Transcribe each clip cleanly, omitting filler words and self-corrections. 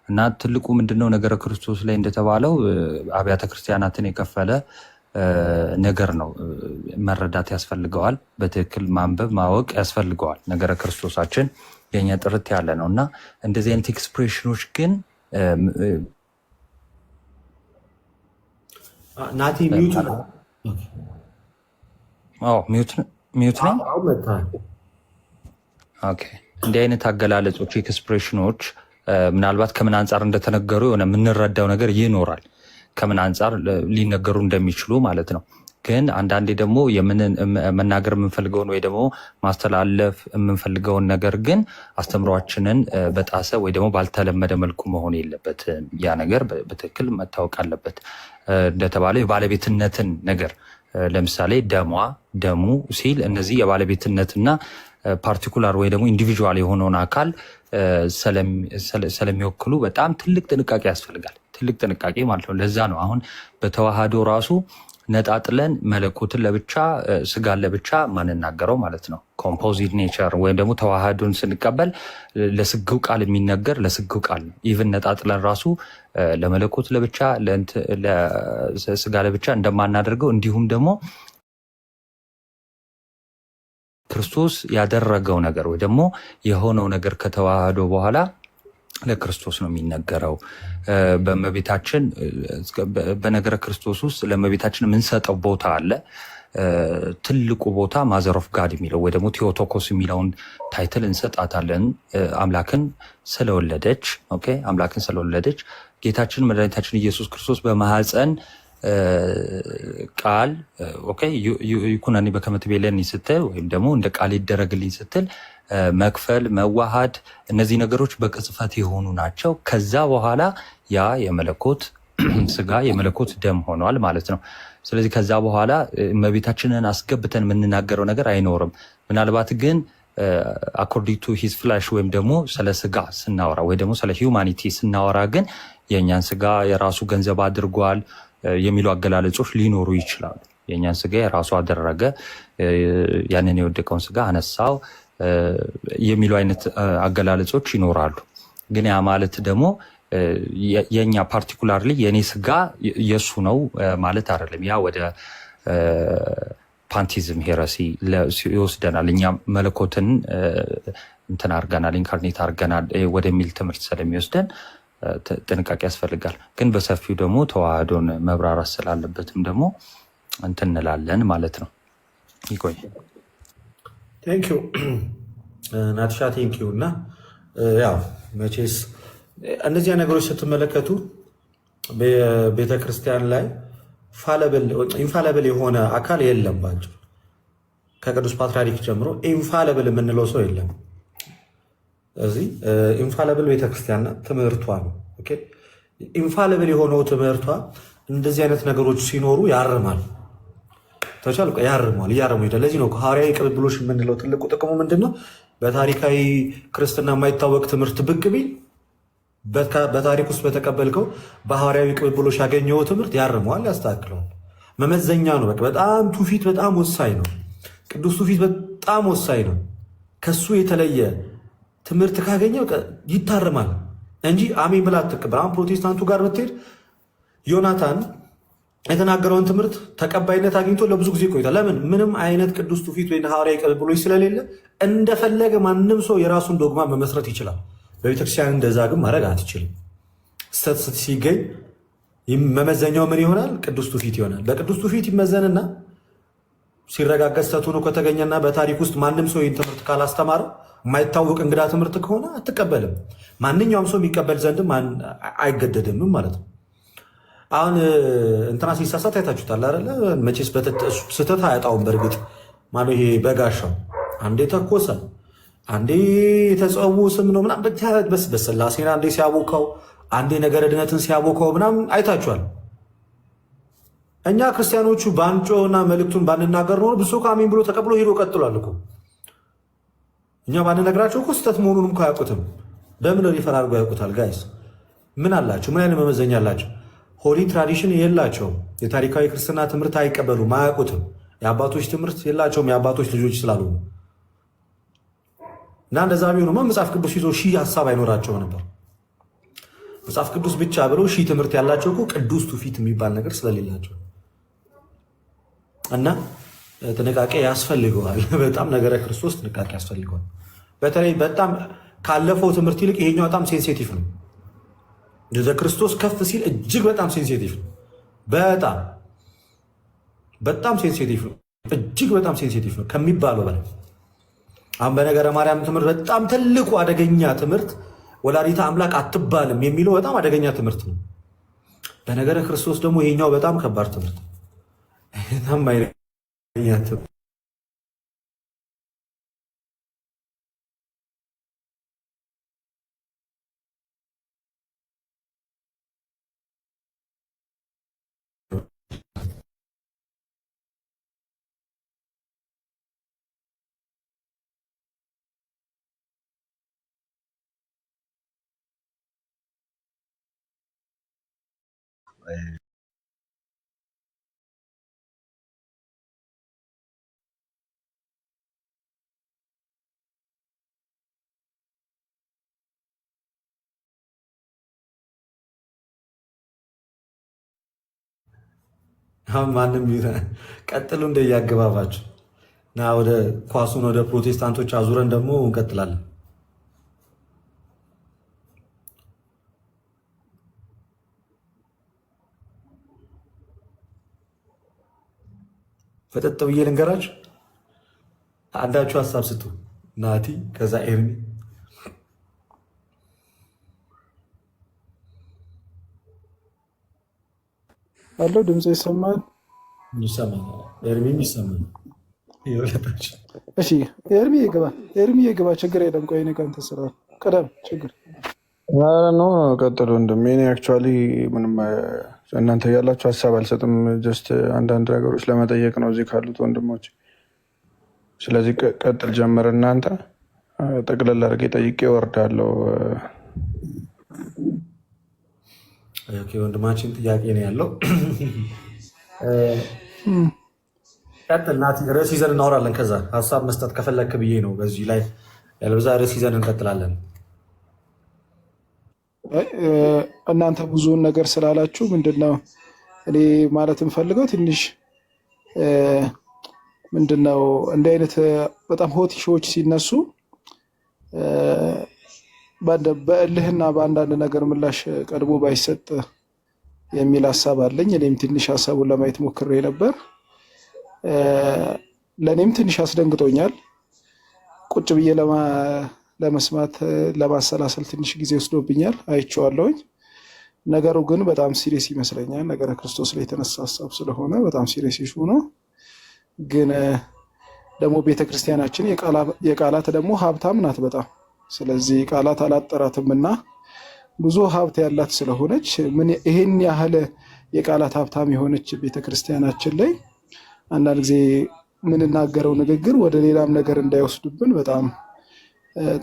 እና ትልቁ ምንድነው ነገረ ክርስቶስ ላይ እንደተባለው አብያተ ክርስቲያናትን የከፈለ ነገር ነው። መረዳት ያስፈልገዋል። በትክክል ማንበብ ማወቅ ያስፈልገዋል። ነገረ ክርስቶሳችን የኛ ጥርት ያለ ነው እና እንደዚህ አይነት ኤክስፕሬሽኖች ግን ናቲ ሚዩት ነው። ሚዩት ነኝ። ኦኬ። እንዲህ አይነት አገላለጾች ኤክስፕሬሽኖች ምናልባት ከምን አንጻር እንደተነገሩ የሆነ የምንረዳው ነገር ይኖራል፣ ከምን አንጻር ሊነገሩ እንደሚችሉ ማለት ነው። ግን አንዳንዴ ደግሞ መናገር የምንፈልገውን ወይ ደግሞ ማስተላለፍ የምንፈልገውን ነገር ግን አስተምሯችንን በጣሰ ወይ ደግሞ ባልተለመደ መልኩ መሆን የለበትም። ያ ነገር በትክክል መታወቅ አለበት። እንደተባለ የባለቤትነትን ነገር ለምሳሌ ደሙ ሲል እነዚህ የባለቤትነትና ፓርቲኩላር ወይ ደግሞ ኢንዲቪጁዋል የሆነውን አካል ስለሚወክሉ በጣም ትልቅ ጥንቃቄ ያስፈልጋል። ትልቅ ጥንቃቄ ማለት ነው። ለዛ ነው አሁን በተዋህዶ ራሱ ነጣጥለን መለኮትን ለብቻ ስጋን ለብቻ ማንናገረው ማለት ነው። ኮምፖዚት ኔቸር ወይም ደግሞ ተዋህዶን ስንቀበል ለስግው ቃል የሚነገር ለስግው ቃል ነው። ኢቭን ነጣጥለን ራሱ ለመለኮት ለብቻ ለስጋ ለብቻ እንደማናደርገው እንዲሁም ደግሞ ክርስቶስ ያደረገው ነገር ወይ ደግሞ የሆነው ነገር ከተዋህዶ በኋላ ለክርስቶስ ነው የሚነገረው። በእመቤታችን በነገረ ክርስቶስ ውስጥ ለእመቤታችን የምንሰጠው ቦታ አለ። ትልቁ ቦታ ማዘር ኦፍ ጋድ የሚለው ወይ ደግሞ ቴዎቶኮስ የሚለውን ታይትል እንሰጣታለን። አምላክን ስለወለደች አምላክን ስለወለደች ጌታችን መድኃኒታችን ኢየሱስ ክርስቶስ በማህፀን ቃል ይኩነኒ በከመ ትቤለኒ ስትል ወይም ደግሞ እንደ ቃል ይደረግልኝ ስትል መክፈል መዋሃድ፣ እነዚህ ነገሮች በቅጽበት የሆኑ ናቸው። ከዛ በኋላ ያ የመለኮት ስጋ የመለኮት ደም ሆኗል ማለት ነው። ስለዚህ ከዛ በኋላ እመቤታችንን አስገብተን የምንናገረው ነገር አይኖርም። ምናልባት ግን አኮርዲንግ ቱ ሂዝ ፍላሽ ወይም ደግሞ ስለ ስጋ ስናወራ ወይ ደግሞ ስለ ሂውማኒቲ ስናወራ ግን የእኛን ስጋ የራሱ ገንዘብ አድርጓል የሚሉ አገላለጾች ሊኖሩ ይችላሉ። የእኛን ስጋ የራሱ አደረገ፣ ያንን የወደቀውን ስጋ አነሳው የሚሉ አይነት አገላለጾች ይኖራሉ። ግን ያ ማለት ደግሞ የኛ ፓርቲኩላርሊ የኔ ስጋ የሱ ነው ማለት አይደለም። ያ ወደ ፓንቲዝም ሄረሲ ይወስደናል። እኛ መለኮትን እንትን አርገናል፣ ኢንካርኔት አርገናል ወደሚል ትምህርት ስለሚወስደን ጥንቃቄ ያስፈልጋል። ግን በሰፊው ደግሞ ተዋህዶን መብራራት ስላለበትም ደግሞ እንትን እንላለን ማለት ነው። ይቆይ። ቴንኪው ናትሻ፣ ቴንኪው። እና ያው መቼስ እነዚያ ነገሮች ስትመለከቱ ቤተክርስቲያን ላይ ኢንፋለብል የሆነ አካል የለም። ባጭሩ ከቅዱስ ፓትርያርክ ጀምሮ ኢንፋለብል የምንለው ሰው የለም። እዚህ ኢንፋለብል ቤተክርስቲያን ትምህርቷ ነው። ኢንፋለብል የሆነው ትምህርቷ እንደዚህ አይነት ነገሮች ሲኖሩ ያርማል። ተቻል ያርማል፣ እያረሙ ሄዳል። ለዚህ ነው ሐዋርያዊ ቅብብሎሽ የምንለው ትልቁ ጥቅሙ ምንድን ነው? በታሪካዊ ክርስትና የማይታወቅ ትምህርት ብቅ ቢል በታሪክ ውስጥ በተቀበልከው በሐዋርያዊ ቅብብሎሽ ያገኘው ትምህርት ያርመዋል፣ ያስተካክለዋል። መመዘኛ ነው። በጣም ትውፊት በጣም ወሳኝ ነው። ቅዱስ ትውፊት በጣም ወሳኝ ነው። ከሱ የተለየ ትምህርት ካገኘ ይታርማል እንጂ አሜን ብላ አትቀበል። አሁን ፕሮቴስታንቱ ጋር ብትሄድ ዮናታን የተናገረውን ትምህርት ተቀባይነት አግኝቶ ለብዙ ጊዜ ቆይቷል። ለምን? ምንም አይነት ቅዱስ ትውፊት ወይ ሐዋርያዊ ቅብብሎሽ ስለሌለ እንደፈለገ ማንም ሰው የራሱን ዶግማ መመስረት ይችላል። በቤተክርስቲያን እንደዛ ግን ማድረግ አትችልም። ስተት ሲገኝ መመዘኛው ምን ይሆናል? ቅዱስ ትውፊት ይሆናል። በቅዱስ ትውፊት ይመዘንና ሲረጋገጥ ስተት ሆኖ ከተገኘና በታሪክ ውስጥ ማንም ሰው ይህን ትምህርት ካላስተማረው የማይታወቅ እንግዳ ትምህርት ከሆነ አትቀበልም። ማንኛውም ሰው የሚቀበል ዘንድም አይገደድም ማለት ነው። አሁን እንትና ሲሳሳት አይታችሁታል አይደለ? መቼስ ስህተት አያጣውም። በእርግጥ ማነው ይሄ በጋሻው አንዴ ተኮሰ፣ አንዴ የተጸውዖ ስም ነው ምናምን በስላሴን አንዴ ሲያቦካው፣ አንዴ ነገረ ድነትን ሲያቦካው ምናምን አይታችኋል። እኛ ክርስቲያኖቹ ባንጮና መልእክቱን ባንናገር ኖሮ ብሶ ከአሜን ብሎ ተቀብሎ ሄዶ ቀጥሏል እኮ። እኛ ባንነግራቸው እኮ ስህተት መሆኑን እኮ አያውቁትም። በምን ሪፈር አድርገው ያውቁታል? ጋይስ ምን አላቸው? ምን አይነት መመዘኛ አላቸው? ሆሊ ትራዲሽን የላቸውም። የታሪካዊ ክርስትና ትምህርት አይቀበሉም፣ አያውቁትም። የአባቶች ትምህርት የላቸውም፣ የአባቶች ልጆች ስላልሆኑ እና እንደዛ ቢሆኑማ መጽሐፍ ቅዱስ ይዞ ሺህ ሀሳብ አይኖራቸው ነበር። መጽሐፍ ቅዱስ ብቻ ብለው ሺህ ትምህርት ያላቸው እኮ ቅዱስ ትውፊት የሚባል ነገር ስለሌላቸው እና ጥንቃቄ ያስፈልገዋል። በጣም ነገረ ክርስቶስ ጥንቃቄ ያስፈልገዋል። በተለይ በጣም ካለፈው ትምህርት ይልቅ ይሄኛው በጣም ሴንሲቲቭ ነው። ነገረ ክርስቶስ ከፍ ሲል እጅግ በጣም ሴንሲቲቭ ነው። በጣም ሴንሲቲቭ ነው። እጅግ በጣም ሴንሲቲቭ ነው ከሚባለው በላይ። አሁን በነገረ ማርያም ትምህርት በጣም ትልቁ አደገኛ ትምህርት ወላዲተ አምላክ አትባልም የሚለው በጣም አደገኛ ትምህርት ነው። በነገረ ክርስቶስ ደግሞ ይሄኛው በጣም ከባድ ትምህርት ነው። አሁን ማንም ቀጥሉ እንደ እያገባባችሁ እና ወደ ኳሱን ወደ ፕሮቴስታንቶች አዙረን ደግሞ እንቀጥላለን። ፈጠጥ ብዬ ልንገራችሁ። አንዳችሁ ሀሳብ ስጡ። ናቲ ከዛ ኤርሚ አለው ድምጽ ይሰማል? ይሰማል። ኤርሚም ይሰማል። እሺ ኤርሚ ይግባ፣ ኤርሚ ይግባ። ችግር የለም። ቆይ እኔ ከአንተ ስራ ቀደም ችግር ኖ ቀጥሎ እንደም እኔ አክቹዋሊ ምንም እናንተ ያላችሁ ሀሳብ አልሰጥም። ጀስት አንዳንድ ነገሮች ለመጠየቅ ነው እዚህ ካሉት ወንድሞች። ስለዚህ ቀጥል ጀምር። እናንተ ጠቅለል አድርጌ ጠይቄ እወርዳለሁ። ወንድማችን ጥያቄ ነው ያለው። ቀጥል ናቲ። ርዕስ ይዘን እናወራለን። ከዛ ሀሳብ መስጠት ከፈለክ ብዬ ነው በዚህ ላይ ያለበዛ ርዕስ ይዘን እንቀጥላለን። እናንተ ብዙውን ነገር ስላላችሁ ምንድነው እኔ ማለት የምፈልገው ትንሽ ምንድነው እንዲህ አይነት በጣም ሆት ሾዎች ሲነሱ በእልህና በአንዳንድ ነገር ምላሽ ቀድሞ ባይሰጥ የሚል ሀሳብ አለኝ። እኔም ትንሽ ሀሳቡን ለማየት ሞክሬ ነበር። ለእኔም ትንሽ አስደንግጦኛል። ቁጭ ብዬ ለመስማት ለማሰላሰል ትንሽ ጊዜ ወስዶብኛል። አይቼዋለሁኝ። ነገሩ ግን በጣም ሲሪየስ ይመስለኛል። ነገረ ክርስቶስ ላይ የተነሳ ሀሳብ ስለሆነ በጣም ሲሪየስ ኢሹ ነው። ግን ደግሞ ቤተክርስቲያናችን የቃላት ደግሞ ሀብታም ናት በጣም። ስለዚህ ቃላት አላጠራትም እና ብዙ ሀብት ያላት ስለሆነች ይሄን ያህል የቃላት ሀብታም የሆነች ቤተክርስቲያናችን ላይ አንዳንድ ጊዜ የምንናገረው ንግግር ወደ ሌላም ነገር እንዳይወስዱብን በጣም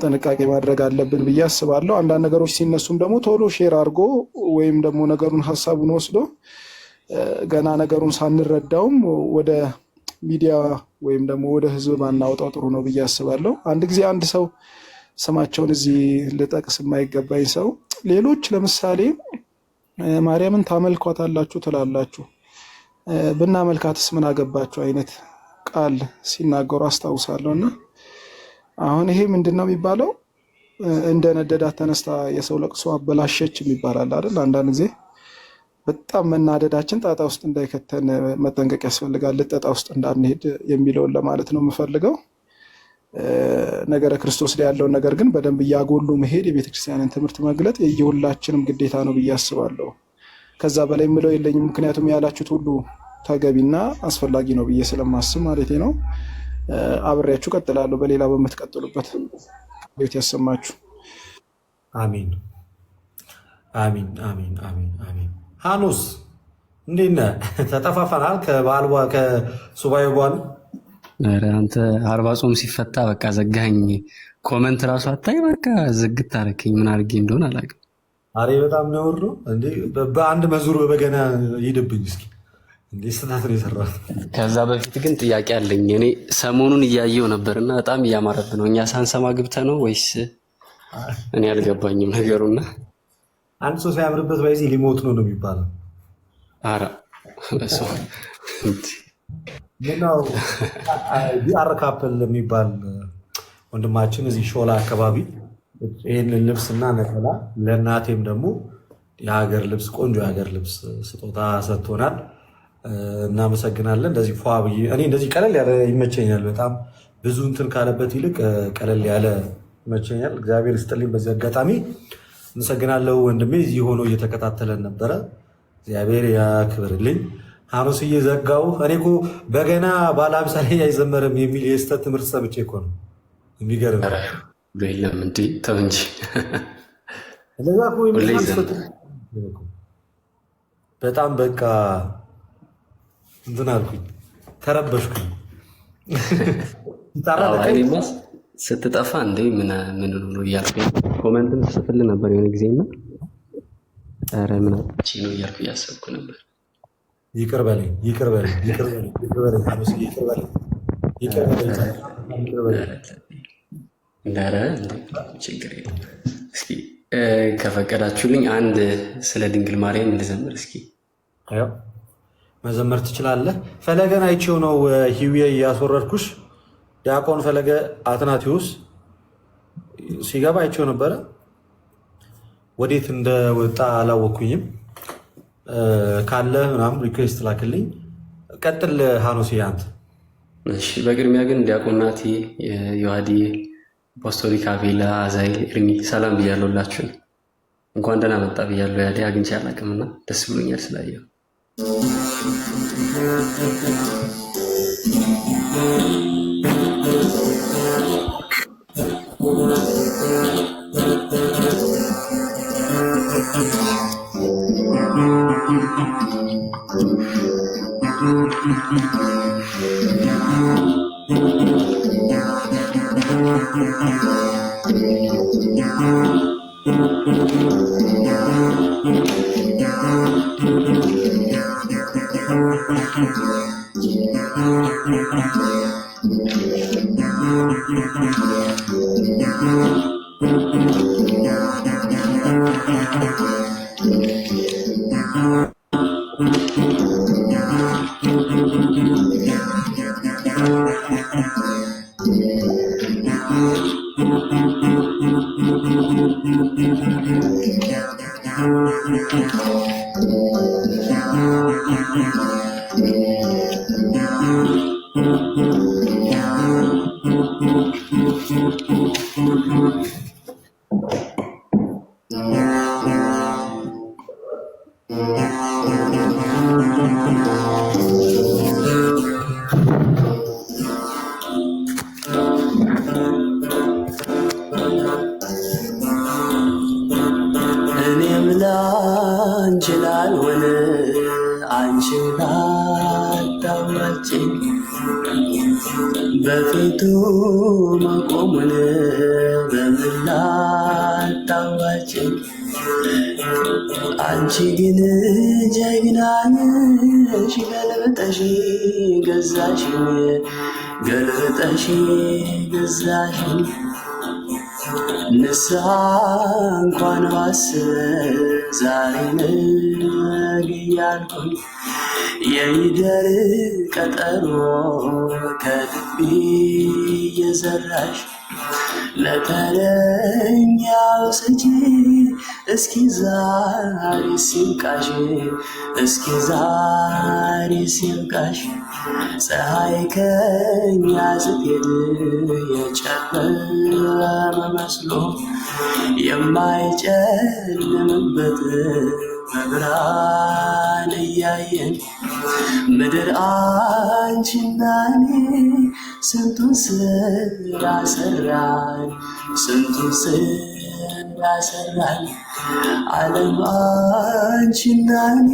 ጥንቃቄ ማድረግ አለብን ብዬ አስባለሁ። አንዳንድ ነገሮች ሲነሱም ደግሞ ቶሎ ሼር አድርጎ ወይም ደግሞ ነገሩን ሀሳቡን ወስዶ ገና ነገሩን ሳንረዳውም ወደ ሚዲያ ወይም ደግሞ ወደ ህዝብ ባናወጣው ጥሩ ነው ብዬ አስባለሁ። አንድ ጊዜ አንድ ሰው ስማቸውን እዚህ ልጠቅስ የማይገባኝ ሰው ሌሎች ለምሳሌ ማርያምን ታመልኳታላችሁ ትላላችሁ፣ ብናመልካትስ ምን አገባችሁ አይነት ቃል ሲናገሩ አስታውሳለሁ። እና አሁን ይሄ ምንድን ነው የሚባለው? እንደ ነደዳት ተነስታ የሰው ለቅሶ አበላሸች የሚባላል አይደል? አንዳንድ ጊዜ በጣም መናደዳችን ጣጣ ውስጥ እንዳይከተን መጠንቀቅ ያስፈልጋል። ልጠጣ ውስጥ እንዳንሄድ የሚለውን ለማለት ነው የምፈልገው። ነገረ ክርስቶስ ላይ ያለውን ነገር ግን በደንብ እያጎሉ መሄድ፣ የቤተክርስቲያንን ትምህርት መግለጥ የሁላችንም ግዴታ ነው ብዬ አስባለሁ። ከዛ በላይ የምለው የለኝም። ምክንያቱም ያላችሁት ሁሉ ተገቢና አስፈላጊ ነው ብዬ ስለማስብ ማለት ነው። አብሬያችሁ ቀጥላለሁ። በሌላ በምትቀጥሉበት ቤት ያሰማችሁ። አሚን አሚን አሚን አሚን አሚን። ሐኑስ እንዴት ነህ? ተጠፋፋናል ከሱባኤው በኋላ። ኧረ አንተ 40 ጾም ሲፈታ በቃ ዘጋኝ። ኮመንት ራሱ አታይ በቃ ዝግት አደረከኝ። ምን አድርጌ እንደሆነ አላውቅም። አሬ በጣም ነውር ነው እንዴ! በአንድ መዝሙር በበገና ሂድብኝ እስኪ እንዴ! ስታት ነው የሰራሁት። ከዛ በፊት ግን ጥያቄ አለኝ። እኔ ሰሞኑን እያየው ነበርና በጣም እያማረብ ነው። እኛ ሳንሰማ ግብተ ነው ወይስ እኔ አልገባኝም ነገሩና አንድ ሰው ሳያምርበት በዚህ ሊሞት ነው የሚባለው። ኧረ ምነው ዲአር ካፕል የሚባል ወንድማችን እዚህ ሾላ አካባቢ ይህንን ልብስና ነጠላ ለእናቴም ደግሞ የሀገር ልብስ ቆንጆ የሀገር ልብስ ስጦታ ሰጥቶናል። እናመሰግናለን። እንደዚህ ፏ ብዬ እኔ እንደዚህ ቀለል ያለ ይመቸኛል። በጣም ብዙ እንትን ካለበት ይልቅ ቀለል ያለ ይመቸኛል። እግዚአብሔር ይስጥልኝ። በዚህ አጋጣሚ አመሰግናለሁ። ወንድሜ እዚህ ሆኖ እየተከታተለን ነበረ። እግዚአብሔር ያክብርልኝ። ሐሙስዬ ዘጋው። እኔ እኮ በገና ባለ አምሳ ላይ አይዘመርም የሚል የስተት ትምህርት ሰምቼ እኮ ነው። የሚገርም የለም እንዲ ተው እንጂ በጣም በቃ እንትን አልኩኝ፣ ተረበሽኩኝ። ስትጠፋ እንደ ምን ነው እያልኩ ኮመንትም ጽፍልህ ነበር የሆነ ጊዜና ኧረ ምን አጥቼ ነው እያልኩ እያሰብኩ ነበር። ይቅር በለኝ ይቅር በለኝ ይቅር በለኝ ይቅር በለኝ ይቅር በለኝ ይቅር በለኝ። ኧረ ችግር የለም። እስኪ ከፈቀዳችሁልኝ አንድ ስለ ድንግል ማርያም ልዘምር። እስኪ መዘመር ትችላለህ። ፈለገን አይቼው ነው ሂዌ እያስወረድኩሽ። ዲያቆን ፈለገ አትናቴዎስ ሲገባ አይቼው ነበረ። ወዴት እንደወጣ አላወኩኝም። ካለ ምናምን ሪኩዌስት ላክልኝ። ቀጥል ሐኖስ አንተ። እሺ፣ በቅድሚያ ግን ዲያቆን ናቲ፣ ዮሐዲ፣ አፖስቶሊክ አቤላ፣ አዛይል፣ ኤርሚ ሰላም ብያለሁላችሁ። እንኳን ደህና መጣ ብያለሁ። ያዴ አግኝቼ አላውቅምና ደስ ብሎኛል ስላየው። እኔም ላንቺ ላልሆን አንቺ ላታዋጭኝ በፊቱ መቆሙን በምን ላታዋጭኝ አንቺ ግን ጀግና ነሽ ገልብጠሽ ገዛሽኝ ገልብጠሽ ገዛሽኝ ንስሐ እንኳን ባስብ ዛሬ ነገ እያልኩኝ የይደር ቀጠሮ ከልቤ እየዘራሽ ለተረኛው ስጪ እስኪ ዛሬ ሲብቃሽ እስኪ ዛሬ ሲብቃሽ ፀሐይ ከኛ ስትሄድ የጨለመ መስሎ የማይጨልምበት በብርሃን እያየን ምድር አንቺና እኔ ስንቱን ስራ ሰራን ስንቱን ስራ ሰራን ዓለም አንቺና እኔ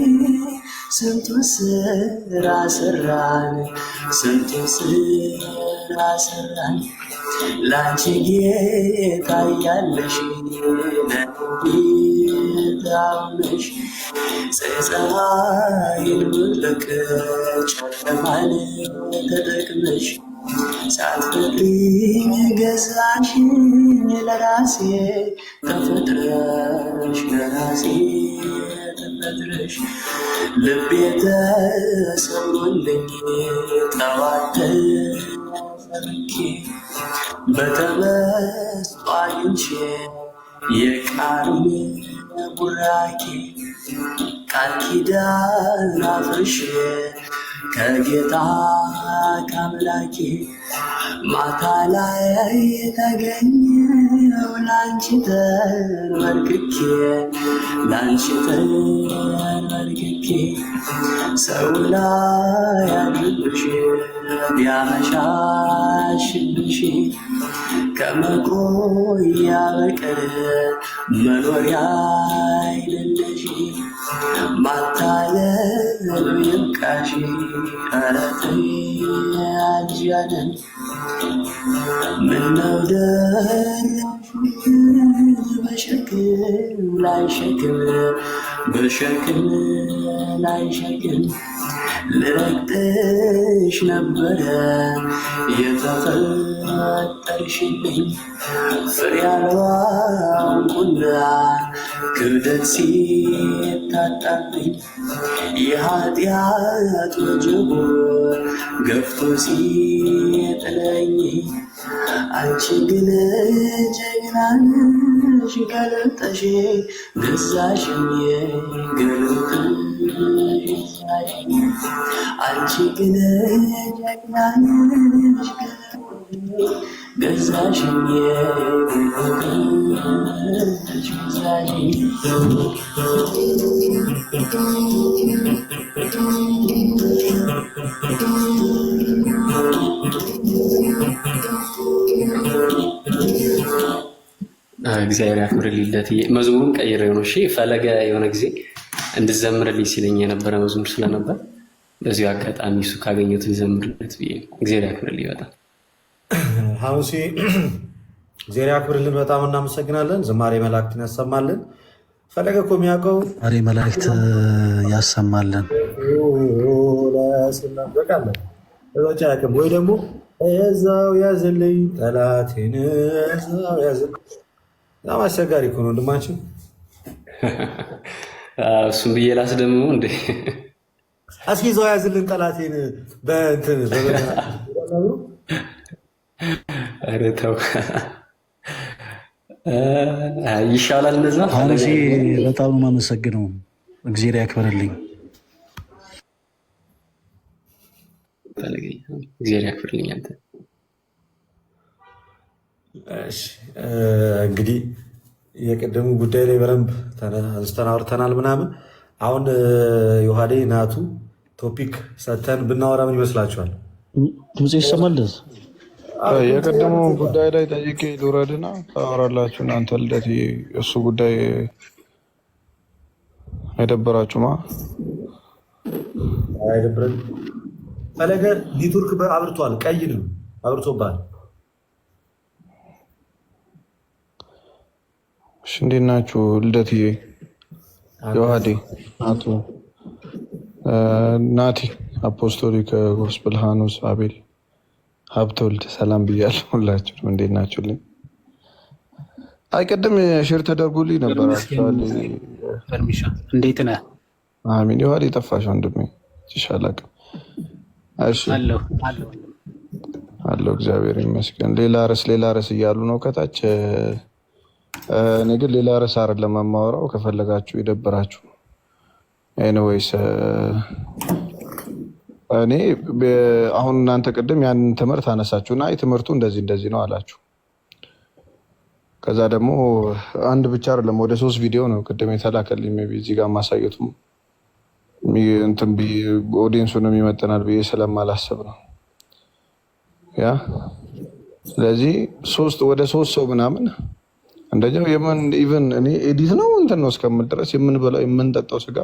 ስንቱን ስራ ሰራን ስንቱን ስራ ሰራን ላንቺ ጌታ እያለሽ ለጌታውነሽ ፀሐይን መለቅ ጨለማን ተጠቅመሽ ሳትፈቅሪ ገዛሽኝ ለራሴ ተፈጥረሽ ለራሴ ተፈጥረሽ ልቤ ተሰብሮልኝ ጠዋት ተሰብኬ በተመስጦ አግኝቼ የቃሉን ቡራኬ ቃል ኪዳን አፍርሼ ከጌታ ከአምላኬ ማታ ላይ ተገኘው ላንቺ ተንበርክኬ ላንቺ ተንበርክኬ ሰው ላይ አድርብሽ ቢያመሻሽብሽ ከመቆያ በቀር መኖሪያ አይደለሽ ማታለል ይብቃሽ ኧረ ተይ አልጃለን ምነው ደረሽ በሸክም ላይ ሸክም በሸክም ላይ ሸክም ልረግጥሽ ነበረ የተፈጠርሽልኝ ፍሬ አልባው ቁና ክብደት ሲታጣብኝ የኃጢአት ወጀቡ ገፍቶ ሲጥለኝ አንቺ ግን ጀግና ነሽ ገልጠሽ ገዛሽኝ ገልጠሽ አንቺ ግን ጀግና ነሽ ገዛሽኝ ገዛሽኝ እግዚአብሔር ያክብርልኝ። መዝሙሩን ቀይሬው ነው። እሺ ፈለገ የሆነ ጊዜ እንድዘምርልኝ ሲለኝ የነበረ መዝሙር ስለነበር በዚሁ አጋጣሚ እሱ ካገኘሁት ልዘምርለት ብዬ ነው። እግዚአብሔር ያክብርልኝ በጣም ሐሙሴ እግዚአብሔር ያክብርልን። በጣም እናመሰግናለን። ዝማሬ መላእክትን ያሰማልን። ፈለገ እኮ የሚያውቀው ዝማሬ መላእክት ያሰማልን። በቃለን እዛው ያቅም ወይ ደግሞ እዛው ያዝልኝ ጠላቴን እዛው ያዝልኝ። በጣም አስቸጋሪ እኮ ነው ወንድማችን። እሱም ብዬ ላስደምመው እንዴ? እስኪ እዛው ያዝልን ጠላቴን በእንትን ኧረ ተው ይሻላል እንደዛ። ሐሙሴ በጣም የማመሰግነው እግዚአብሔር ያክብርልኝ። እግዚአብሔር ያክብርልኝ አንተ። እንግዲህ የቅድሙ ጉዳይ ላይ በደንብ አንስተን አውርተናል ምናምን። አሁን ዮሐዴ ናቱ ቶፒክ ሰተን ብናወራ ምን ይመስላችኋል? ድምፅ ይሰማል? የቅድሙ ጉዳይ ላይ ጠይቄ ልውረድና ታወራላችሁ እናንተ። ልደት እሱ ጉዳይ አይደበራችሁማ? አይደብረን። ፈለገ ኔትወርክ አብርቷል፣ ቀይ ነው አብርቶባል። እሺ እንዴት ናችሁ? ልደትዬ፣ ዮሐዴ፣ ናቱ፣ ናቲ፣ አፖስቶሊክ ጎስፕል፣ ሃኖስ፣ አቤል፣ ሀብተወልድ ሰላም ብያለሁ። ሁላችሁም እንዴት ናችሁልኝ? አይ ቅድም ሼር ተደርጎልኝ ነበር። እንዴት ነህ? አሚን። ዮሐዴ ጠፋሽ ወንድሜ፣ ይሻላል። እሺ አለሁ፣ እግዚአብሔር ይመስገን። ሌላ ርዕስ እያሉ ነው ከታች። እኔ ግን ሌላ ርዕስ አይደለም የማወራው፣ ከፈለጋችሁ ይደብራችሁ። ኤኒዌይስ እኔ አሁን እናንተ ቅድም ያንን ትምህርት አነሳችሁና ትምህርቱ እንደዚህ ነው አላችሁ። ከዛ ደግሞ አንድ ብቻ አይደለም ወደ 3 ቪዲዮ ነው ቅድም የተላከልኝ። ሜይ ቢ እዚህ ጋር ማሳየቱም እንትን ኦዲየንሱንም ይመጥናል ብዬ ስለማላስብ ነው ያ። ስለዚህ ወደ 3 ሰው ምናምን እንደኛው ኢቨን እኔ ኤዲት ነው እንትን ነው እስከምል ድረስ የምንበላው የምንጠጣው ስጋ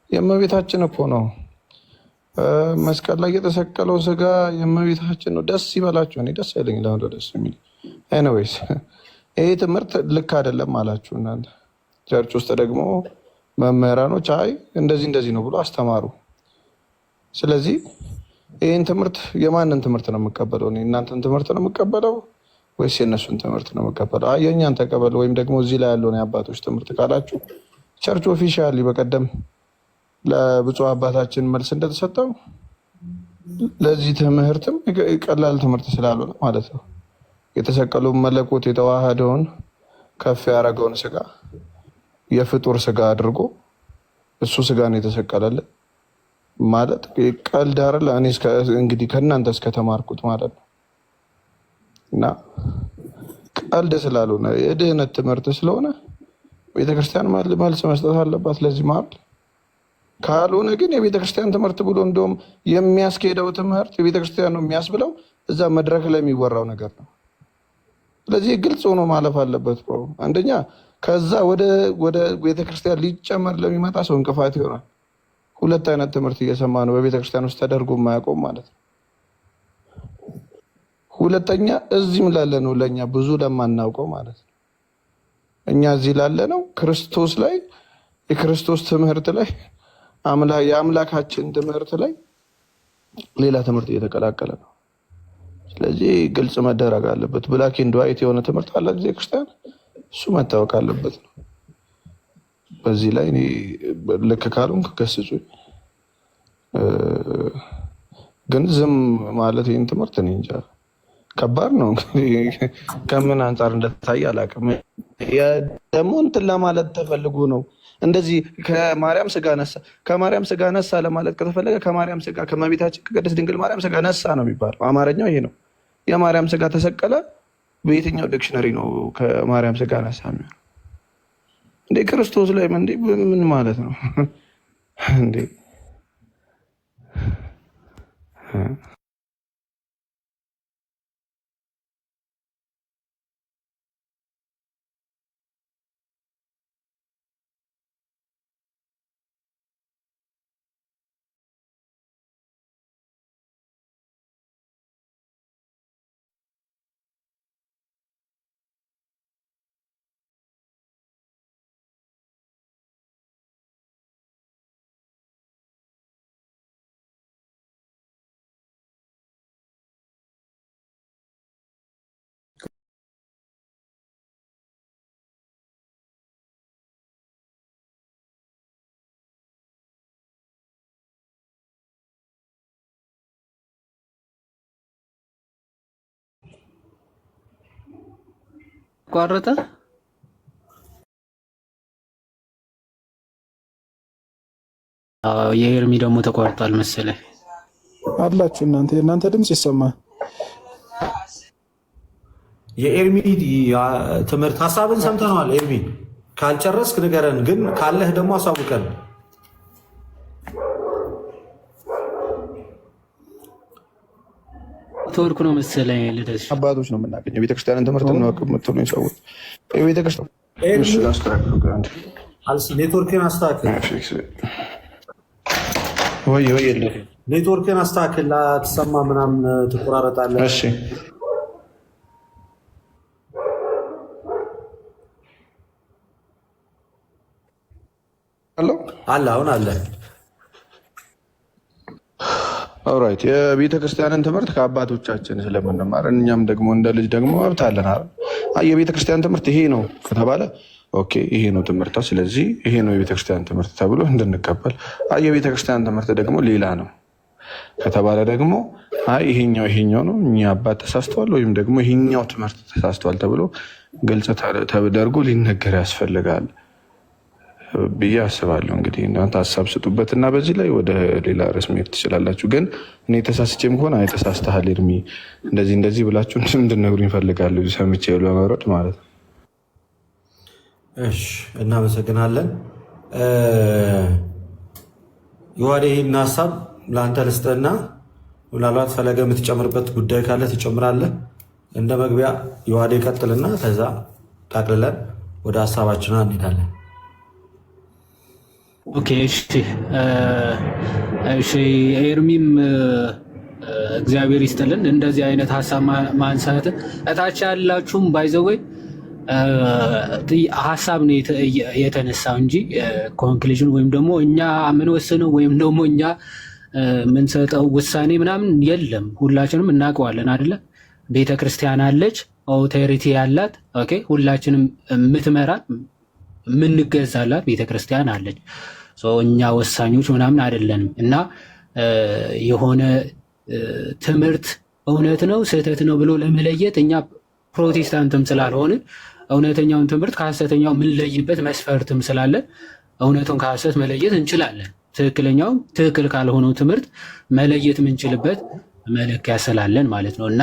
የእመቤታችን እኮ ነው። መስቀል ላይ የተሰቀለው ስጋ የእመቤታችን ነው። ደስ ይበላችሁ። እኔ ደስ አይለኝ። ለምን ደስ የሚል ኤኒዌይስ፣ ይሄ ትምህርት ልክ አይደለም አላችሁ እናንተ። ቸርች ውስጥ ደግሞ መምህራኖች አይ እንደዚህ ነው ብሎ አስተማሩ። ስለዚህ ይህን ትምህርት የማንን ትምህርት ነው የምቀበለው? እናንተን ትምህርት ነው የምቀበለው ወይስ የእነሱን ትምህርት ነው የምቀበለው? የእኛን ተቀበል ወይም ደግሞ እዚህ ላይ ያለውን የአባቶች ትምህርት ካላችሁ ቸርች ኦፊሻሊ በቀደም ለብፁዕ አባታችን መልስ እንደተሰጠው ለዚህ ትምህርትም ቀላል ትምህርት ስላልሆነ ማለት ነው የተሰቀለው መለኮት የተዋሃደውን ከፍ ያደረገውን ስጋ የፍጡር ስጋ አድርጎ እሱ ስጋ ነው የተሰቀለልን ማለት ቀልድ አይደል? እኔ እንግዲህ ከእናንተ እስከተማርኩት ማለት ነው። እና ቀልድ ስላልሆነ የድህነት ትምህርት ስለሆነ ቤተክርስቲያን መልስ መስጠት አለባት ለዚህ ማለት ካልሆነ ግን የቤተክርስቲያን ትምህርት ብሎ እንደውም የሚያስኬደው ትምህርት የቤተክርስቲያን ነው የሚያስብለው እዛ መድረክ ላይ የሚወራው ነገር ነው። ስለዚህ ግልጽ ሆኖ ማለፍ አለበት። አንደኛ ከዛ ወደ ቤተክርስቲያን ሊጨመር ለሚመጣ ሰው እንቅፋት ይሆናል። ሁለት አይነት ትምህርት እየሰማ ነው በቤተክርስቲያን ውስጥ ተደርጎ የማያውቀው ማለት ነው። ሁለተኛ እዚህም ላለ ነው ለእኛ ብዙ ለማናውቀው ማለት ነው። እኛ እዚህ ላለ ነው ክርስቶስ ላይ የክርስቶስ ትምህርት ላይ የአምላካችን ትምህርት ላይ ሌላ ትምህርት እየተቀላቀለ ነው። ስለዚህ ግልጽ መደረግ አለበት። ብላክ ኤንድ ዋይት የሆነ ትምህርት አለ ጊዜ ክርስቲያን እሱ መታወቅ አለበት ነው። በዚህ ላይ እኔ ልክ ካልሆንኩ ገስጹኝ። ግን ዝም ማለት ይህን ትምህርት እኔ እንጃ ከባድ ነው። ከምን አንጻር እንደታየ አላውቅም። ደግሞ እንትን ለማለት ተፈልጎ ነው እንደዚህ ከማርያም ስጋ ነሳ ለማለት ከተፈለገ ከማርያም ስጋ ከእመቤታችን ከቅድስት ድንግል ማርያም ስጋ ነሳ ነው የሚባለው። አማርኛው ይሄ ነው። የማርያም ስጋ ተሰቀለ በየትኛው ዲክሽነሪ ነው ከማርያም ስጋ ነሳ የሚሆነው? እንዴ ክርስቶስ ላይ ምን ማለት ነው እንዴ? ቋረጠ። የኤርሚ ደግሞ ተቋርጧል መሰለኝ። አላችሁ የእናንተ ድምፅ ይሰማል። የኤርሚ ትምህርት ሀሳብን ሰምተነዋል። ኤርሚ ካልጨረስክ ንገረን፣ ግን ካለህ ደግሞ አሳውቀን። ተወርኩ ነው መሰለኝ ልደስ አባቶች ነው የምናገኘው ቤተክርስቲያንን ትምህርት ነው የምትሉ ሰዎች ኔትወርክን አስተካክል፣ ኔትወርክን አስተካክል። አትሰማ ምናምን ትቆራረጣለህ። እሺ አለ አሁን አለ። ኦራይት የቤተ ክርስቲያንን ትምህርት ከአባቶቻችን ስለምንማር እኛም ደግሞ እንደ ልጅ ደግሞ መብት አለን። የቤተ ክርስቲያን ትምህርት ይሄ ነው ከተባለ ኦኬ ይሄ ነው ትምህርቷ፣ ስለዚህ ይሄ ነው የቤተ ክርስቲያን ትምህርት ተብሎ እንድንቀበል። የቤተ ክርስቲያን ትምህርት ደግሞ ሌላ ነው ከተባለ ደግሞ ይሄኛው ነው እኛ አባት ተሳስተዋል ወይም ደግሞ ይሄኛው ትምህርት ተሳስተዋል ተብሎ ግልጽ ተደርጎ ሊነገር ያስፈልጋል ብዬ አስባለሁ። እንግዲህ እናንተ ሀሳብ ስጡበት እና በዚህ ላይ ወደ ሌላ ርዕስ መሄድ ትችላላችሁ። ግን እኔ ተሳስቼም ከሆነ ተሳስተሃል ኤርሚ እንደዚህ ብላችሁ እንድነግሩኝ ይፈልጋሉ ሰምቼ ለመውረድ ማለት ነው። እሺ እናመሰግናለን። የዋዴ ይህን ሀሳብ ለአንተ ልስጥና ምናልባት ፈለገ የምትጨምርበት ጉዳይ ካለ ትጨምራለህ። እንደ መግቢያ የዋዴ ቀጥልና ከዛ ጠቅልለን ወደ ሀሳባችን እንሄዳለን። ኦኬ እሺ ኤርሚም እግዚአብሔር ይስጥልን እንደዚህ አይነት ሀሳብ ማንሳት። እታች ያላችሁም ባይዘወይ ሀሳብ ነው የተነሳው እንጂ ኮንክሉዥን ወይም ደግሞ እኛ የምንወስነው ወይም ደግሞ እኛ የምንሰጠው ውሳኔ ምናምን የለም። ሁላችንም እናውቀዋለን አይደለ? ቤተ ክርስቲያን አለች፣ ኦቶሪቲ ያላት። ኦኬ፣ ሁላችንም የምትመራ የምንገዛላት ቤተ ክርስቲያን አለች። እኛ ወሳኞች ምናምን አይደለንም። እና የሆነ ትምህርት እውነት ነው ስህተት ነው ብሎ ለመለየት እኛ ፕሮቴስታንትም ስላልሆንን እውነተኛውን ትምህርት ከሐሰተኛው የምንለይበት መስፈርትም ስላለን እውነቱን ከሐሰት መለየት እንችላለን። ትክክለኛውን ትክክል ካልሆነው ትምህርት መለየት የምንችልበት መለኪያ ስላለን ማለት ነው። እና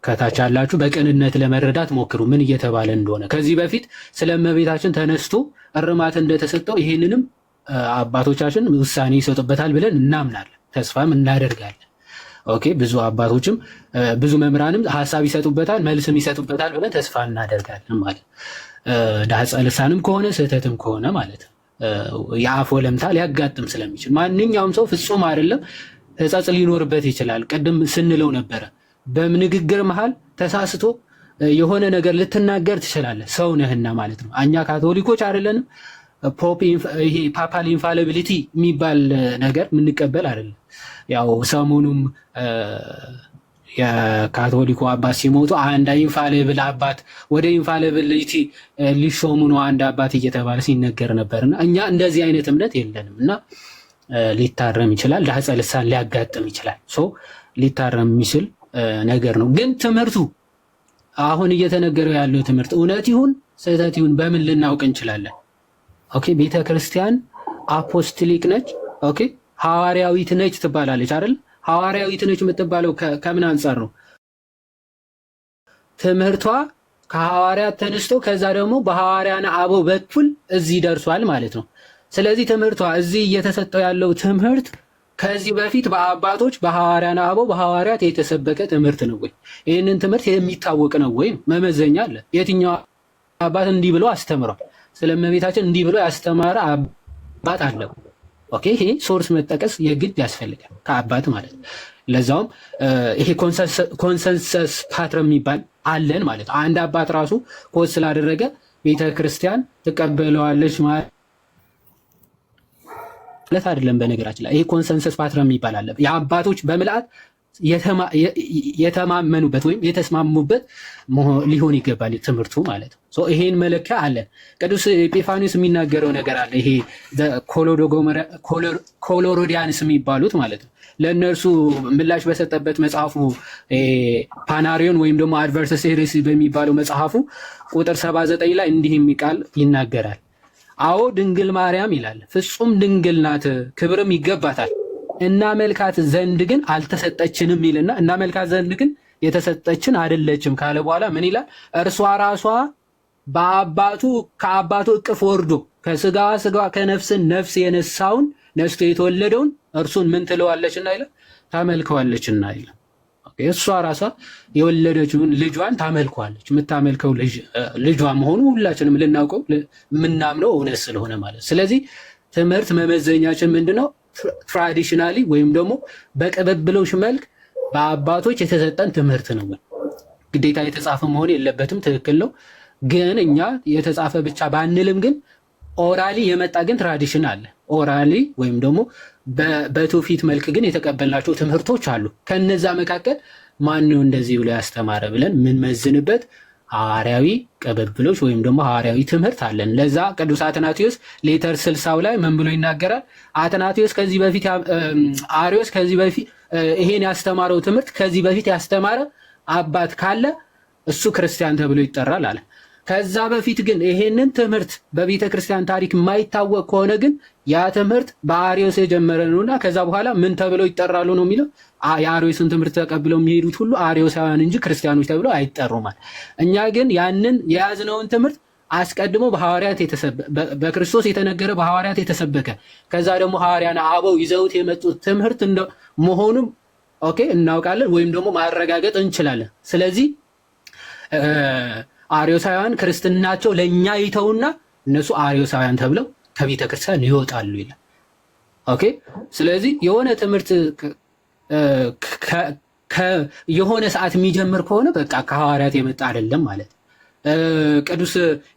ከታች ያላችሁ በቅንነት ለመረዳት ሞክሩ ምን እየተባለ እንደሆነ። ከዚህ በፊት ስለ እመቤታችን ተነስቶ እርማት እንደተሰጠው ይህንንም አባቶቻችን ውሳኔ ይሰጡበታል ብለን እናምናለን፣ ተስፋም እናደርጋለን። ኦኬ፣ ብዙ አባቶችም ብዙ መምህራንም ሀሳብ ይሰጡበታል፣ መልስም ይሰጡበታል ብለን ተስፋ እናደርጋለን ማለት ዳጸ ልሳንም ከሆነ ስህተትም ከሆነ ማለት የአፍ ወለምታ ሊያጋጥም ስለሚችል ማንኛውም ሰው ፍጹም አይደለም፣ ሕጸጽ ሊኖርበት ይችላል። ቅድም ስንለው ነበረ በንግግር መሃል ተሳስቶ የሆነ ነገር ልትናገር ትችላለህ፣ ሰው ነህና ማለት ነው። እኛ ካቶሊኮች አይደለንም። ይሄ ፓፓል ኢንፋሊቢሊቲ የሚባል ነገር የምንቀበል አይደለም። ያው ሰሞኑም የካቶሊኩ አባት ሲሞቱ አንድ ኢንፋሊብል አባት ወደ ኢንፋሊቢሊቲ ሊሾሙ ነው አንድ አባት እየተባለ ሲነገር ነበርና እኛ እንደዚህ አይነት እምነት የለንም። እና ሊታረም ይችላል፣ ዳጸ ልሳን ሊያጋጥም ይችላል። ሊታረም የሚችል ነገር ነው። ግን ትምህርቱ አሁን እየተነገረው ያለው ትምህርት እውነት ይሁን ስህተት ይሁን በምን ልናውቅ እንችላለን? ኦኬ፣ ቤተ ክርስቲያን አፖስቶሊክ ነች። ኦኬ፣ ሐዋርያዊት ነች ትባላለች አይደል? ሐዋርያዊት ነች የምትባለው ከምን አንጻር ነው? ትምህርቷ ከሐዋርያት ተነስቶ ከዛ ደግሞ በሐዋርያነ አበው በኩል እዚህ ደርሷል ማለት ነው። ስለዚህ ትምህርቷ እዚህ እየተሰጠው ያለው ትምህርት ከዚህ በፊት በአባቶች በሐዋርያነ አበው በሐዋርያት የተሰበከ ትምህርት ነው ወይ? ይህንን ትምህርት የሚታወቅ ነው ወይ? መመዘኛ አለ። የትኛው አባት እንዲህ ብሎ አስተምሯል? ስለ እመቤታችን እንዲህ ብሎ ያስተማረ አባት አለ? ኦኬ፣ ይሄ ሶርስ መጠቀስ የግድ ያስፈልጋል ከአባት ማለት ነው። ለዛውም ይሄ ኮንሰንሰስ ፓትረም የሚባል አለን ማለት ነው። አንድ አባት ራሱ ኮዝ ስላደረገ ቤተክርስቲያን ትቀበለዋለች ማለት አይደለም። በነገራችን ላይ ይሄ ኮንሰንሰስ ፓትረም የሚባል አለ። የአባቶች በምልአት የተማመኑበት ወይም የተስማሙበት ሊሆን ይገባል ትምህርቱ ማለት ነው። ይሄን መለኪያ አለን። ቅዱስ ኤጲፋኒዎስ የሚናገረው ነገር አለ። ይሄ ኮሎሮዲያንስ የሚባሉት ማለት ነው። ለእነርሱ ምላሽ በሰጠበት መጽሐፉ ፓናሪዮን ወይም ደግሞ አድቨርሰስ ሄሬሲ በሚባለው መጽሐፉ ቁጥር 79 ላይ እንዲህ የሚቃል ይናገራል። አዎ ድንግል ማርያም ይላል ፍጹም ድንግል ናት፣ ክብርም ይገባታል። እናመልካት ዘንድ ግን አልተሰጠችንም ይልና እናመልካት ዘንድ ግን የተሰጠችን አይደለችም ካለ በኋላ ምን ይላል? እርሷ ራሷ ከአባቱ እቅፍ ወርዶ ከስጋዋ ስጋ ከነፍስን ነፍስ የነሳውን ነስቶ የተወለደውን እርሱን ምን ትለዋለችና ይላል? ታመልከዋለችና ይላል። እሷ ራሷ የወለደችውን ልጇን ታመልከዋለች። የምታመልከው ልጇ መሆኑ ሁላችንም ልናውቀው የምናምነው እውነት ስለሆነ ማለት። ስለዚህ ትምህርት መመዘኛችን ምንድነው? ትራዲሽናሊ ወይም ደግሞ በቅብብሎሽ መልክ በአባቶች የተሰጠን ትምህርት ነው። ግዴታ የተጻፈ መሆን የለበትም። ትክክል ነው። ግን እኛ የተጻፈ ብቻ ባንልም ግን ኦራሊ የመጣ ግን ትራዲሽን አለ። ኦራሊ ወይም ደግሞ በትውፊት መልክ ግን የተቀበልናቸው ትምህርቶች አሉ። ከነዛ መካከል ማነው እንደዚህ ብሎ ያስተማረ ብለን የምንመዝንበት ሐዋርያዊ ቅብብሎች ወይም ደግሞ ሐዋርያዊ ትምህርት አለን። ለዛ ቅዱስ አትናቴዎስ ሌተር 60 ላይ ምን ብሎ ይናገራል? አትናቴዎስ ከዚህ በፊት አሪዮስ ከዚህ በፊት ይሄን ያስተማረው ትምህርት ከዚህ በፊት ያስተማረ አባት ካለ እሱ ክርስቲያን ተብሎ ይጠራል አለ። ከዛ በፊት ግን ይሄንን ትምህርት በቤተ ክርስቲያን ታሪክ የማይታወቅ ከሆነ ግን ያ ትምህርት በአሪዮስ የጀመረ ነውና ከዛ በኋላ ምን ተብለው ይጠራሉ ነው የሚለው። የአሪዮስን ትምህርት ተቀብለው የሚሄዱት ሁሉ አሪዮሳውያን እንጂ ክርስቲያኖች ተብለው አይጠሩም። እኛ ግን ያንን የያዝነውን ትምህርት አስቀድሞ በሐዋርያት በክርስቶስ የተነገረ በሐዋርያት የተሰበከ ከዛ ደግሞ ሐዋርያነ አበው ይዘውት የመጡት ትምህርት መሆኑም ኦኬ እናውቃለን ወይም ደግሞ ማረጋገጥ እንችላለን። ስለዚህ አሪዮሳውያን ክርስትናቸው ለእኛ ይተውና እነሱ አሪዮሳውያን ተብለው ከቤተ ክርስቲያን ይወጣሉ ይላል። ኦኬ ስለዚህ የሆነ ትምህርት የሆነ ሰዓት የሚጀምር ከሆነ በቃ ከሐዋርያት የመጣ አይደለም ማለት። ቅዱስ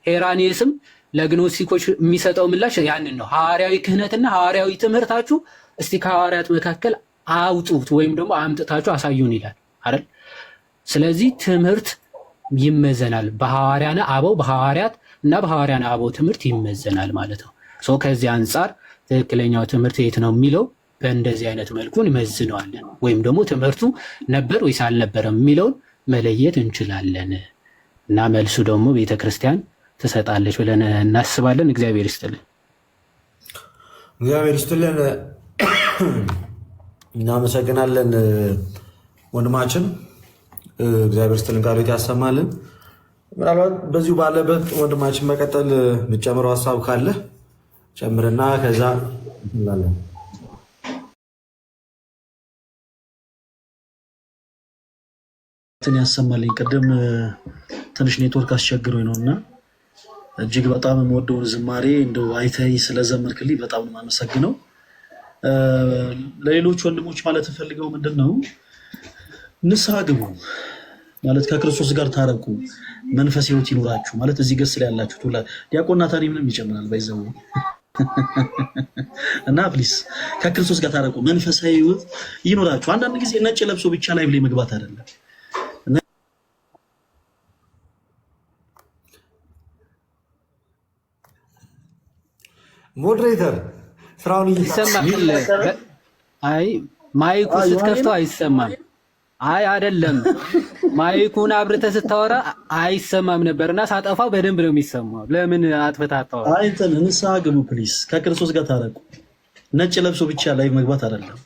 ሄራኒየስም ለግኖስቲኮች የሚሰጠው ምላሽ ያንን ነው። ሐዋርያዊ ክህነትና ሐዋርያዊ ትምህርታችሁ እስቲ ከሐዋርያት መካከል አውጡት ወይም ደግሞ አምጥታችሁ አሳዩን ይላል አይደል? ስለዚህ ትምህርት ይመዘናል። በሐዋርያነ አበው በሐዋርያት እና በሐዋርያነ አበው ትምህርት ይመዘናል ማለት ነው። ከዚህ አንጻር ትክክለኛው ትምህርት የት ነው የሚለው በእንደዚህ አይነት መልኩ እንመዝነዋለን። ወይም ደግሞ ትምህርቱ ነበር ወይስ አልነበረም የሚለውን መለየት እንችላለን። እና መልሱ ደግሞ ቤተክርስቲያን ትሰጣለች ብለን እናስባለን። እግዚአብሔር ይስጥልን። እግዚአብሔር ይስጥልን። እናመሰግናለን ወንድማችን። እግዚአብሔር ይስጥልን፣ ቃሉን ያሰማልን። ምናልባት በዚሁ ባለበት ወንድማችን መቀጠል የምትጨምረው ሀሳብ ካለ ጨምርና ከዛ እንላለን። ያሰማልኝ። ቅድም ትንሽ ኔትወርክ አስቸግሮኝ ነው እና እጅግ በጣም የምወደውን ዝማሬ እንደው አይተኝ ስለዘመርክልኝ በጣም ነው የማመሰግነው። ለሌሎች ወንድሞች ማለት ፈልገው ምንድን ነው ንስሐ ግቡ ማለት ከክርስቶስ ጋር ታረቁ፣ መንፈስ ህይወት ይኖራችሁ ማለት እዚህ ገስ ላይ ያላችሁት ሁላ ዲያቆን ናታን ምንም ይጨምራል ባይዘው እና ፕሊስ ከክርስቶስ ጋር ታረቁ፣ መንፈሳዊ ህይወት ይኖራችሁ። አንዳንድ ጊዜ ነጭ ለብሶ ብቻ ላይ ብለ መግባት አይደለም። ሞዴሬተር ስራውን ይሰማል። አይ ማይኩ ስትከፍተው አይሰማም። አይ አይደለም ማይኩን አብርተህ ስታወራ አይሰማም ነበርና ሳጠፋው በደንብ ነው የሚሰማው። ለምን አጥፍታታው? አይ እንትን ንስሐ ግቡ ፕሊስ፣ ከክርስቶስ ጋር ታረቁ። ነጭ ለብሶ ብቻ ላይ መግባት አይደለም።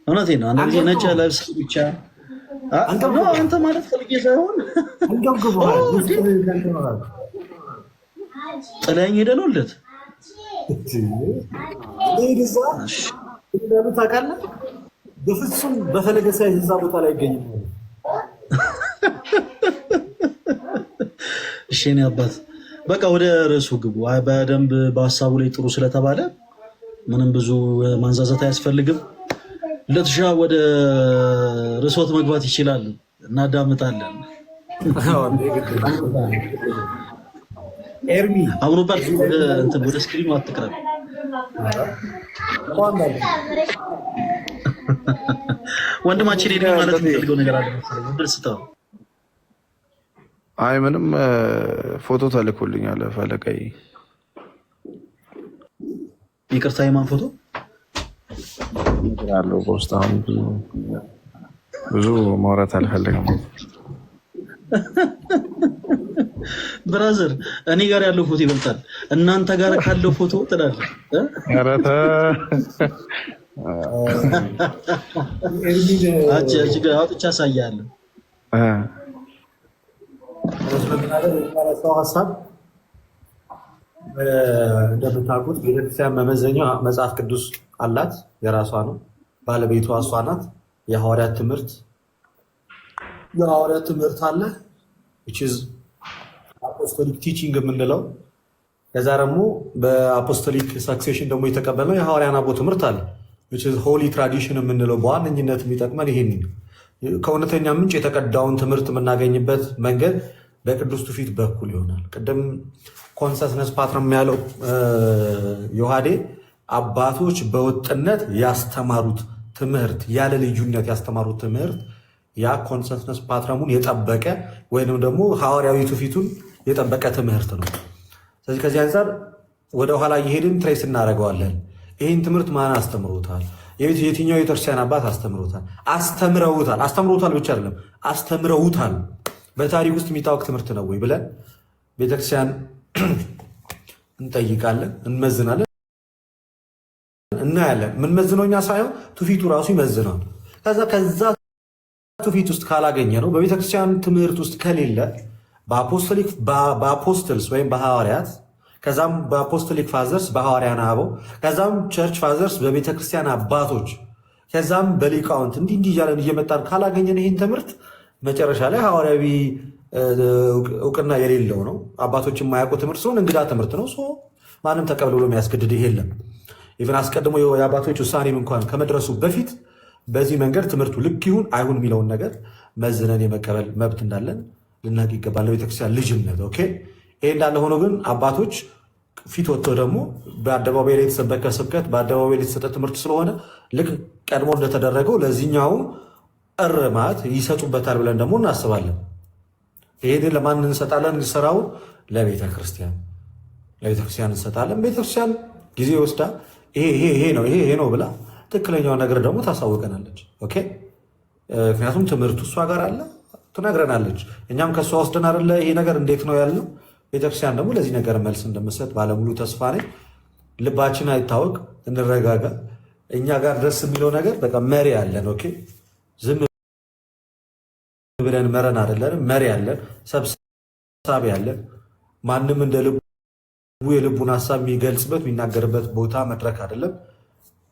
እውነቴን ነው። አንዳንድ ጊዜ ነጭ ለብሶ ብቻ አንተ ማለት ፈልጌ ሳይሆን ጥላኝ ሄደ ነው ለት ታውቃለህ። በፍጹም በፈለገ ሳይዝ እዛ ቦታ ላይ አይገኝም። እሺ እኔ አባት በቃ ወደ ርዕሱ ግቡ። በደንብ በሀሳቡ ላይ ጥሩ ስለተባለ ምንም ብዙ ማንዛዛት አያስፈልግም። ለትሻ ወደ ርዕሶት መግባት ይችላሉ። እናዳምጣለን። ኤርሚ አምሮባት ወደ ስክሪኑ አትቅረብ። ወንድማችን ሄድ ማለት የሚፈልገው ነገር አለ መሰለኝ። ደስታው አይ ምንም ፎቶ ተልኮልኛል ፈለቀይ። ይቅርታ የማን ፎቶ ያለው ፖስት? አሁን ብዙ ማውራት አልፈልግም። ብራዘር እኔ ጋር ያለው ፎቶ ይበልጣል እናንተ ጋር ካለው ፎቶ ትላለህ። አረታ አውጥቼ አሳያለሁ። ሀሳብ እንደምታውቁት ቤተክርስቲያን መመዘኛ መጽሐፍ ቅዱስ አላት፣ የራሷ ነው። ባለቤቷ እሷ ናት። የሐዋርያት ትምህርት አለ አፖስቶሊክ ቲቺንግ የምንለው። ከዛ ደግሞ በአፖስቶሊክ ሳክሴሽን ደግሞ የተቀበልነው የሐዋርያን አበው ትምህርት አለ ሆሊ ትራዲሽን የምንለው። በዋነኝነት የሚጠቅመን ይሄን ከእውነተኛ ምንጭ የተቀዳውን ትምህርት የምናገኝበት መንገድ በቅዱስ ትውፊት በኩል ይሆናል። ቅድም ኮንሰስነስ ፓትረም ያለው ዮሐዴ አባቶች በወጥነት ያስተማሩት ትምህርት፣ ያለ ልዩነት ያስተማሩት ትምህርት ያ ኮንሰንሰስ ፓትረሙን የጠበቀ ወይንም ደግሞ ሐዋርያዊ ትውፊቱን የጠበቀ ትምህርት ነው። ስለዚህ ከዚህ አንጻር ወደ ኋላ እየሄድን ትሬስ እናደርገዋለን። ይህን ትምህርት ማን አስተምሮታል? የትኛው የቤተክርስቲያን አባት አስተምሮታል? አስተምሮታል ብቻ አይደለም አስተምረውታል። በታሪክ ውስጥ የሚታወቅ ትምህርት ነው ወይ ብለን ቤተክርስቲያን እንጠይቃለን፣ እንመዝናለን፣ እናያለን። የምንመዝነው እኛ ሳይሆን ትውፊቱ ራሱ ይመዝናል። ከዛ ትውፊት ውስጥ ካላገኘ ነው በቤተክርስቲያን ትምህርት ውስጥ ከሌለ በአፖስትልስ ወይም በሐዋርያት ከዛም በአፖስቶሊክ ፋዘርስ በሐዋርያን አበው ከዛም ቸርች ፋዘርስ በቤተክርስቲያን አባቶች ከዛም በሊቃውንት እንዲህ እያለን እየመጣን ካላገኘን ይህን ትምህርት መጨረሻ ላይ ሐዋርያዊ እውቅና የሌለው ነው። አባቶች የማያውቁ ትምህርት ሲሆን እንግዳ ትምህርት ነው። ማንም ተቀብሎ ብሎ የሚያስገድድ የለም። ኢቨን አስቀድሞ የአባቶች ውሳኔም እንኳን ከመድረሱ በፊት በዚህ መንገድ ትምህርቱ ልክ ይሁን አይሁን የሚለውን ነገር መዝነን የመቀበል መብት እንዳለን ልናውቅ ይገባል። ለቤተክርስቲያን ልጅነት ኦኬ። ይሄ እንዳለ ሆኖ ግን አባቶች ፊት ወጥቶ ደግሞ በአደባባይ ላይ የተሰበከ ስብከት በአደባባይ ላይ የተሰጠ ትምህርት ስለሆነ ልክ ቀድሞ እንደተደረገው ለዚህኛው እርማት ይሰጡበታል ብለን ደግሞ እናስባለን። ይሄን ለማን እንሰጣለን? ስራውን ለቤተ ክርስቲያን እንሰጣለን። ቤተክርስቲያን ጊዜ ወስዳ ይሄ ነው ብላ ትክክለኛው ነገር ደግሞ ታሳውቀናለች። ኦኬ። ምክንያቱም ትምህርቱ እሷ ጋር አለ፣ ትነግረናለች። እኛም ከእሷ ወስደን አይደለ ይሄ ነገር እንዴት ነው ያለው። ቤተክርስቲያን ደግሞ ለዚህ ነገር መልስ እንደምትሰጥ ባለሙሉ ተስፋ ነኝ። ልባችን አይታወቅ፣ እንረጋጋ። እኛ ጋር ደስ የሚለው ነገር በቃ መሪ አለን። ኦኬ። ዝም ብለን መረን አይደለንም። መሪ አለን፣ ሰብሳቢ አለን። ማንም እንደ ልቡ የልቡን ሀሳብ የሚገልጽበት የሚናገርበት ቦታ መድረክ አይደለም።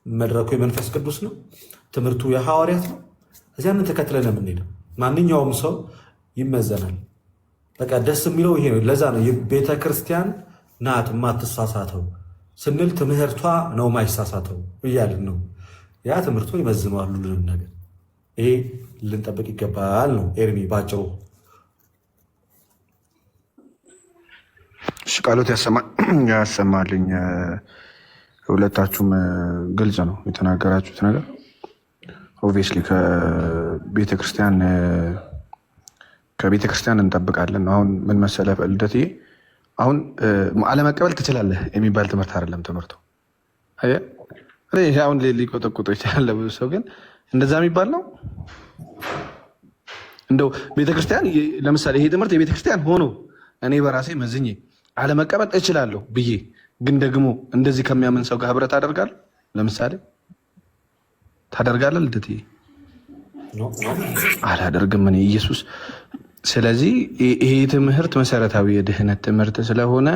መድረኩ የመንፈስ ቅዱስ ነው። ትምህርቱ የሐዋርያት ነው። እዚያንን ተከትለን የምንሄደው ማንኛውም ሰው ይመዘናል። በቃ ደስ የሚለው ይሄ ነው። ለዛ ነው የቤተ ክርስቲያን ናት የማትሳሳተው ስንል ትምህርቷ ነው የማይሳሳተው እያልን ነው። ያ ትምህርቱ ይመዝነዋል ሁሉንም ነገር። ይሄ ልንጠብቅ ይገባል ነው ኤርሚ ባጭሩ። ቃሎት ያሰማልኝ። ሁለታችሁም ግልጽ ነው የተናገራችሁት ነገር። ኦብቪየስሊ ከቤተክርስቲያን እንጠብቃለን። አሁን ምን መሰለህ ልደትዬ፣ አሁን አለመቀበል ትችላለህ የሚባል ትምህርት አይደለም ትምህርቱ። አሁን ሊቆጠቁጦ ይችላል ለብዙ ሰው፣ ግን እንደዛ የሚባል ነው። እንደው ቤተክርስቲያን ለምሳሌ ይሄ ትምህርት የቤተክርስቲያን ሆኖ እኔ በራሴ መዝኜ አለመቀበል እችላለሁ ብዬ ግን ደግሞ እንደዚህ ከሚያምን ሰው ጋር ህብረት አደርጋለሁ። ለምሳሌ ታደርጋለህ ልደትዬ? አላደርግም እኔ ኢየሱስ። ስለዚህ ይሄ ትምህርት መሰረታዊ የድህነት ትምህርት ስለሆነ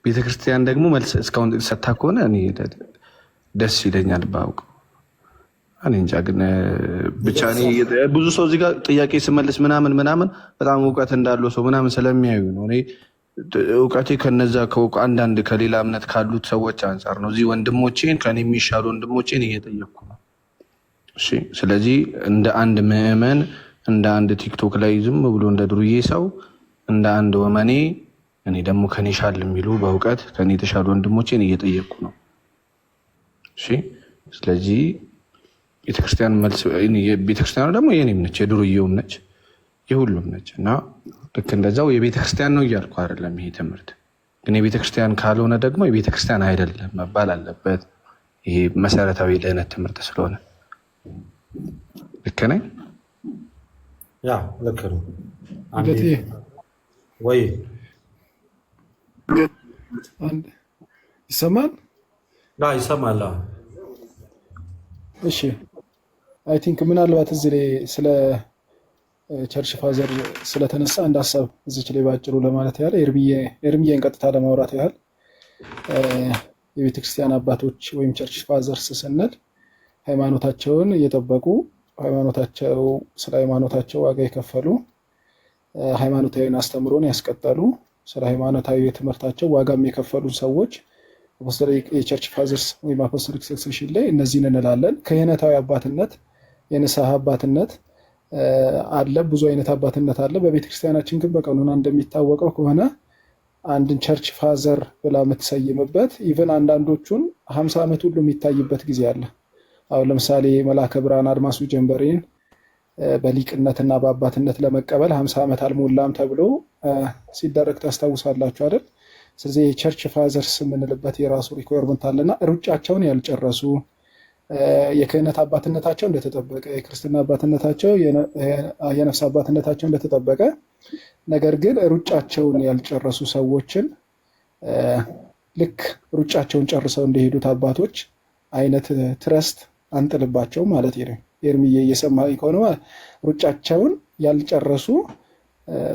ቤተክርስቲያን ደግሞ መልስ እስካሁን ሰታ ከሆነ እኔ ደስ ይለኛል ባውቅ። እኔ እንጃ ግን ብቻ ብዙ ሰው እዚህ ጋር ጥያቄ ስመልስ ምናምን በጣም እውቀት እንዳለው ሰው ምናምን ስለሚያዩ ነው። እኔ እውቀቴ ከነዛ አንዳንድ ከሌላ እምነት ካሉት ሰዎች አንጻር ነው። እዚህ ወንድሞቼን ከኔ የሚሻሉ ወንድሞቼን እየጠየቅኩ ነው። እሺ፣ ስለዚህ እንደ አንድ ምዕመን እንደ አንድ ቲክቶክ ላይ ዝም ብሎ እንደ ዱርዬ ሰው እንደ አንድ ወመኔ እኔ ደግሞ ከኔ ሻል የሚሉ በእውቀት ከኔ የተሻሉ ወንድሞቼን እየጠየቅኩ ነው። እሺ፣ ስለዚህ ቤተክርስቲያን መልስ ቤተክርስቲያኑ ደግሞ የኔም ነች፣ የዱርዬውም ነች፣ የሁሉም ነች እና ልክ እንደዛው የቤተክርስቲያን ነው እያልኩ አይደለም። ይሄ ትምህርት ግን የቤተክርስቲያን ካልሆነ ደግሞ የቤተክርስቲያን አይደለም መባል አለበት። ይሄ መሰረታዊ ድህነት ትምህርት ስለሆነ ልክ ነኝ? ያ ልክ ነው ወይ? ይሰማል? ይሰማል። እሺ፣ አይ ቲንክ ምናልባት እዚህ ላይ ስለ ቸርች ፋዘር ስለተነሳ አንድ ሀሳብ እዚች ላይ ባጭሩ ለማለት ያህል ኤርሚዬን ቀጥታ ለማውራት ያህል የቤተክርስቲያን አባቶች ወይም ቸርች ፋዘርስ ስንል ሃይማኖታቸውን እየጠበቁ ስለ ሃይማኖታቸው ዋጋ የከፈሉ ሃይማኖታዊን አስተምሮን ያስቀጠሉ ስለ ሃይማኖታዊ ትምህርታቸው ዋጋም የከፈሉ ሰዎች የቸርች ፋዘርስ ወይም አፖስቶሊክ ሰክሴሽን ላይ እነዚህን እንላለን። ክህነታዊ አባትነት፣ የንስሐ አባትነት አለ። ብዙ አይነት አባትነት አለ። በቤተክርስቲያናችን ግን በቀኖና እንደሚታወቀው ከሆነ አንድን ቸርች ፋዘር ብላ የምትሰይምበት ኢቨን አንዳንዶቹን 50 ዓመት ሁሉ የሚታይበት ጊዜ አለ። አሁን ለምሳሌ መልአከ ብርሃን አድማሱ ጀንበሬን በሊቅነትና በአባትነት ለመቀበል 50 ዓመት አልሞላም ተብሎ ሲደረግ ታስታውሳላችሁ አይደል? ስለዚህ የቸርች ፋዘርስ የምንልበት የራሱ ሪኳየርመንት አለና ሩጫቸውን ያልጨረሱ የክህነት አባትነታቸው እንደተጠበቀ፣ የክርስትና አባትነታቸው የነፍስ አባትነታቸው እንደተጠበቀ፣ ነገር ግን ሩጫቸውን ያልጨረሱ ሰዎችን ልክ ሩጫቸውን ጨርሰው እንደሄዱት አባቶች አይነት ትረስት አንጥልባቸው ማለት ነው። ኤርሚዬ እየሰማኸኝ ከሆነ ሩጫቸውን ያልጨረሱ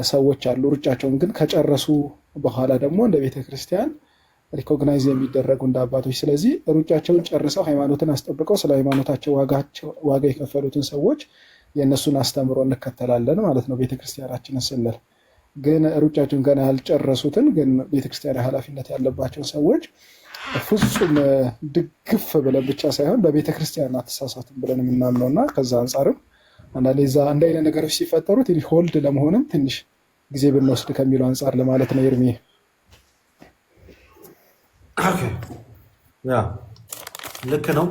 ሰዎች አሉ። ሩጫቸውን ግን ከጨረሱ በኋላ ደግሞ እንደ ቤተክርስቲያን ሪኮግናይዝ የሚደረጉ እንደ አባቶች። ስለዚህ ሩጫቸውን ጨርሰው ሃይማኖትን አስጠብቀው ስለ ሃይማኖታቸው ዋጋ የከፈሉትን ሰዎች የእነሱን አስተምሮ እንከተላለን ማለት ነው ቤተክርስቲያናችንን ስንል። ግን ሩጫቸውን ገና ያልጨረሱትን ግን ቤተክርስቲያን ኃላፊነት ያለባቸውን ሰዎች ፍጹም ድግፍ ብለን ብቻ ሳይሆን በቤተክርስቲያን አትሳሳትም ብለን የምናምነው እና ከዛ አንጻርም አንዳንዴ እንደ አይነት ነገሮች ሲፈጠሩ ትንሽ ሆልድ ለመሆንም ትንሽ ጊዜ ብንወስድ ከሚለው አንጻር ለማለት ነው። ኤርሚ ኦኬ ያ ልክ ነው።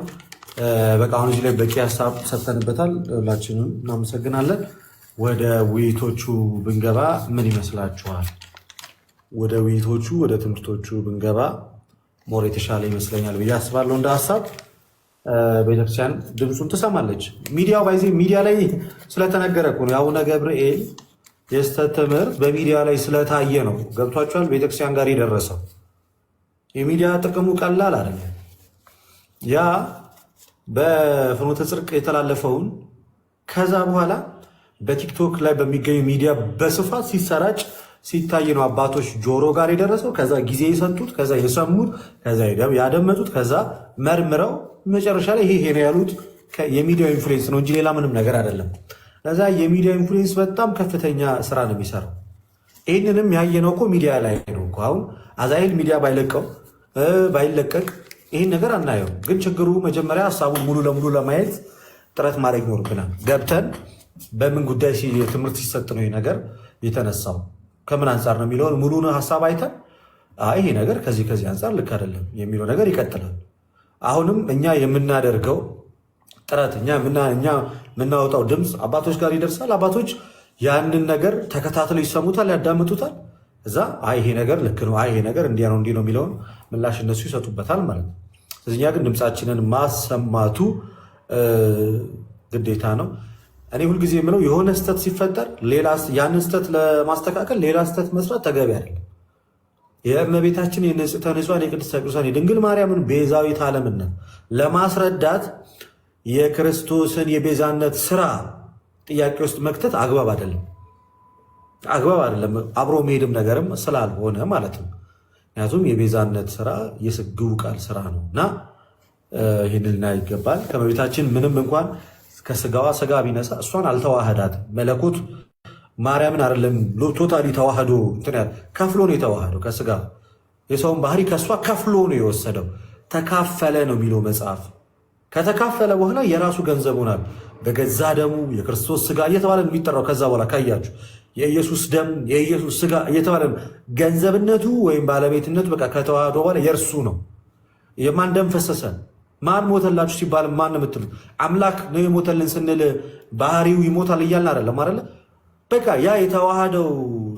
በቃ አሁን እዚህ ላይ በቂ ሀሳብ ሰጥተንበታል። ሁላችንም እናመሰግናለን። ወደ ውይይቶቹ ብንገባ ምን ይመስላችኋል? ወደ ውይይቶቹ ወደ ትምህርቶቹ ብንገባ ሞር የተሻለ ይመስለኛል ብዬ አስባለሁ። እንደ ሀሳብ ቤተክርስቲያን ድምፁን ትሰማለች። ሚዲያው ባይዜ ሚዲያ ላይ ስለተነገረ እኮ ነው። የአቡነ ገብርኤል የስተት ትምህርት በሚዲያ ላይ ስለታየ ነው። ገብቷችኋል? ቤተክርስቲያን ጋር የደረሰው የሚዲያ ጥቅሙ ቀላል አይደለም። ያ በፍኖተ ጽድቅ የተላለፈውን ከዛ በኋላ በቲክቶክ ላይ በሚገኙ ሚዲያ በስፋት ሲሰራጭ ሲታይ ነው አባቶች ጆሮ ጋር የደረሰው። ከዛ ጊዜ የሰጡት፣ ከዛ የሰሙት፣ ከዛ ያደመጡት፣ ከዛ መርምረው መጨረሻ ላይ ይሄ ነው ያሉት። የሚዲያ ኢንፍሉዌንስ ነው እንጂ ሌላ ምንም ነገር አይደለም። ለዛ የሚዲያ ኢንፍሉዌንስ በጣም ከፍተኛ ስራ ነው የሚሰራው። ይህንንም ያየነው እኮ ሚዲያ ላይ ነው። አሁን አዛሄል ሚዲያ ባይለቀቅ ይህን ነገር አናየው። ግን ችግሩ መጀመሪያ ሀሳቡን ሙሉ ለሙሉ ለማየት ጥረት ማድረግ ይኖርብናል። ገብተን በምን ጉዳይ ትምህርት ሲሰጥ ነው ይህ ነገር የተነሳው ከምን አንጻር ነው የሚለውን ሙሉን ሀሳብ አይተን ይሄ ነገር ከዚህ አንጻር ልክ አይደለም የሚለው ነገር ይቀጥላል። አሁንም እኛ የምናደርገው ጥረት እኛ የምናወጣው ድምፅ አባቶች ጋር ይደርሳል። አባቶች ያንን ነገር ተከታትለው ይሰሙታል፣ ያዳምጡታል። እዛ ይሄ ነገር ልክ ነው፣ ይሄ ነገር እንዲህ ነው የሚለውን ምላሽ እነሱ ይሰጡበታል ማለት ነው። ስለዚህ እኛ ግን ድምፃችንን ማሰማቱ ግዴታ ነው። እኔ ሁልጊዜ የምለው የሆነ ስተት ሲፈጠር ያንን ስተት ለማስተካከል ሌላ ስተት መስራት ተገቢ አይደለም። የእመቤታችን የንጽሕተ ንጹሐን የቅድስተ ቅዱሳን የድንግል ማርያምን ቤዛዊት ዓለምነት ለማስረዳት የክርስቶስን የቤዛነት ስራ ጥያቄ ውስጥ መክተት አግባብ አይደለም። አብሮ መሄድም ነገርም ስላልሆነ ማለት ነው። ምክንያቱም የቤዛነት ስራ የስግው ቃል ስራ ነው እና ይህንን ና ይገባል። ከእመቤታችን ምንም እንኳን ከስጋዋ ስጋ ቢነሳ እሷን አልተዋህዳት። መለኮት ማርያምን አይደለም ቶታሊ ተዋህዶ ከፍሎ ነው የተዋህደው ከስጋ የሰውን ባህሪ ከእሷ ከፍሎ ነው የወሰደው። ተካፈለ ነው የሚለው መጽሐፍ። ከተካፈለ በኋላ የራሱ ገንዘብ ሆናል። በገዛ ደሙ የክርስቶስ ስጋ እየተባለ የሚጠራው ከዛ በኋላ ካያችሁ የኢየሱስ ደም የኢየሱስ ስጋ እየተባለ ገንዘብነቱ ወይም ባለቤትነቱ በቃ ከተዋህዶ በኋላ የእርሱ ነው። የማን ደም ፈሰሰ? ማን ሞተላችሁ ሲባል ማን የምትሉት? አምላክ ነው የሞተልን ስንል ባህሪው ይሞታል እያልን አይደለም አይደለ? በቃ ያ የተዋሃደው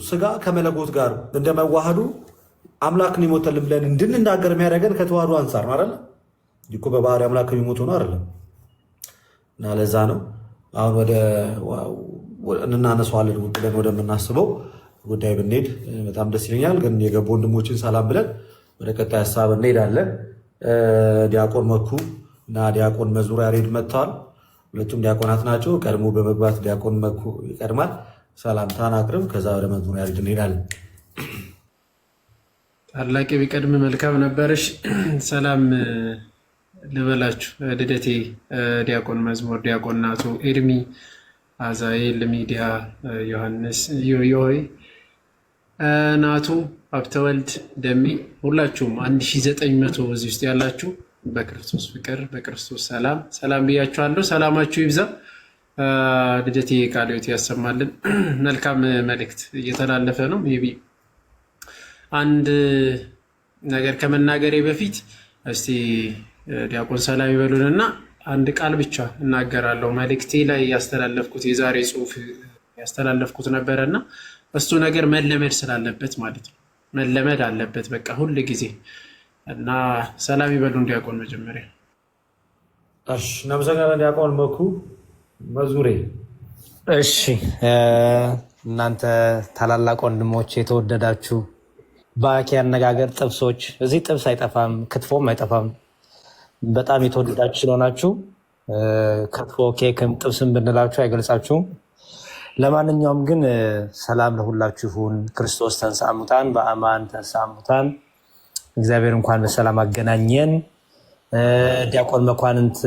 ስጋ ከመለኮት ጋር እንደመዋሃዱ አምላክ ነው የሞተልን ብለን እንድንናገር የሚያደርገን ከተዋህዶ አንጻር ነው አይደለ? እኮ በባህሪ አምላክ የሚሞቱ ነው አይደለም? እና ለዛ ነው አሁን እናነሳዋለን ብለን ወደምናስበው ጉዳይ ብንሄድ በጣም ደስ ይለኛል። ግን የገቡ ወንድሞችን ሰላም ብለን ወደ ቀጣይ ሀሳብ እንሄዳለን። ዲያቆን መኩ እና ዲያቆን መዝሙር ያሬድ መጥተዋል። ሁለቱም ዲያቆናት ናቸው። ቀድሞ በመግባት ዲያቆን መኩ ይቀድማል። ሰላምታን አቅርብ፣ ከዛ ወደ መዝሙር ያሬድ እንሄዳለን። ታላቅ ቢቀድም መልካም ነበርሽ። ሰላም ልበላችሁ ልደቴ፣ ዲያቆን መዝሙር፣ ዲያቆን ናቱ፣ ኤድሚ፣ አዛኤል፣ ሚዲያ፣ ዮሐንስ፣ ዮይ፣ ናቱ፣ ሀብተወልድ፣ ደሜ፣ ሁላችሁም 1900 እዚህ ውስጥ ያላችሁ በክርስቶስ ፍቅር በክርስቶስ ሰላም ብያችኋለሁ። ሰላማችሁ ይብዛ። ልደቴ ቃለ ሕይወት ያሰማልን። መልካም መልእክት እየተላለፈ ነው። ሜይ ቢ አንድ ነገር ከመናገሬ በፊት እስቲ ዲያቆን ሰላም ይበሉንና አንድ ቃል ብቻ እናገራለሁ። መልእክቴ ላይ ያስተላለፍኩት የዛሬ ጽሁፍ ያስተላለፍኩት ነበረና እሱ ነገር መለመድ ስላለበት ማለት ነው። መለመድ አለበት በቃ ሁል ጊዜ እና ሰላም ይበሉን ዲያቆን መጀመሪያ። እሺ እናመሰግናለን ዲያቆን መኩ። መዝሙሬ እሺ እናንተ ታላላቅ ወንድሞች የተወደዳችሁ በአኬ አነጋገር ጥብሶች፣ እዚህ ጥብስ አይጠፋም፣ ክትፎም አይጠፋም። በጣም የተወደዳችሁ ስለሆናችሁ ክትፎ ኬክም ጥብስም ብንላችሁ አይገልጻችሁም። ለማንኛውም ግን ሰላም ለሁላችሁ ይሁን። ክርስቶስ ተንሥአ እሙታን በአማን ተንሥአ እሙታን። እግዚአብሔር እንኳን በሰላም አገናኘን። ዲያቆን መኳንንት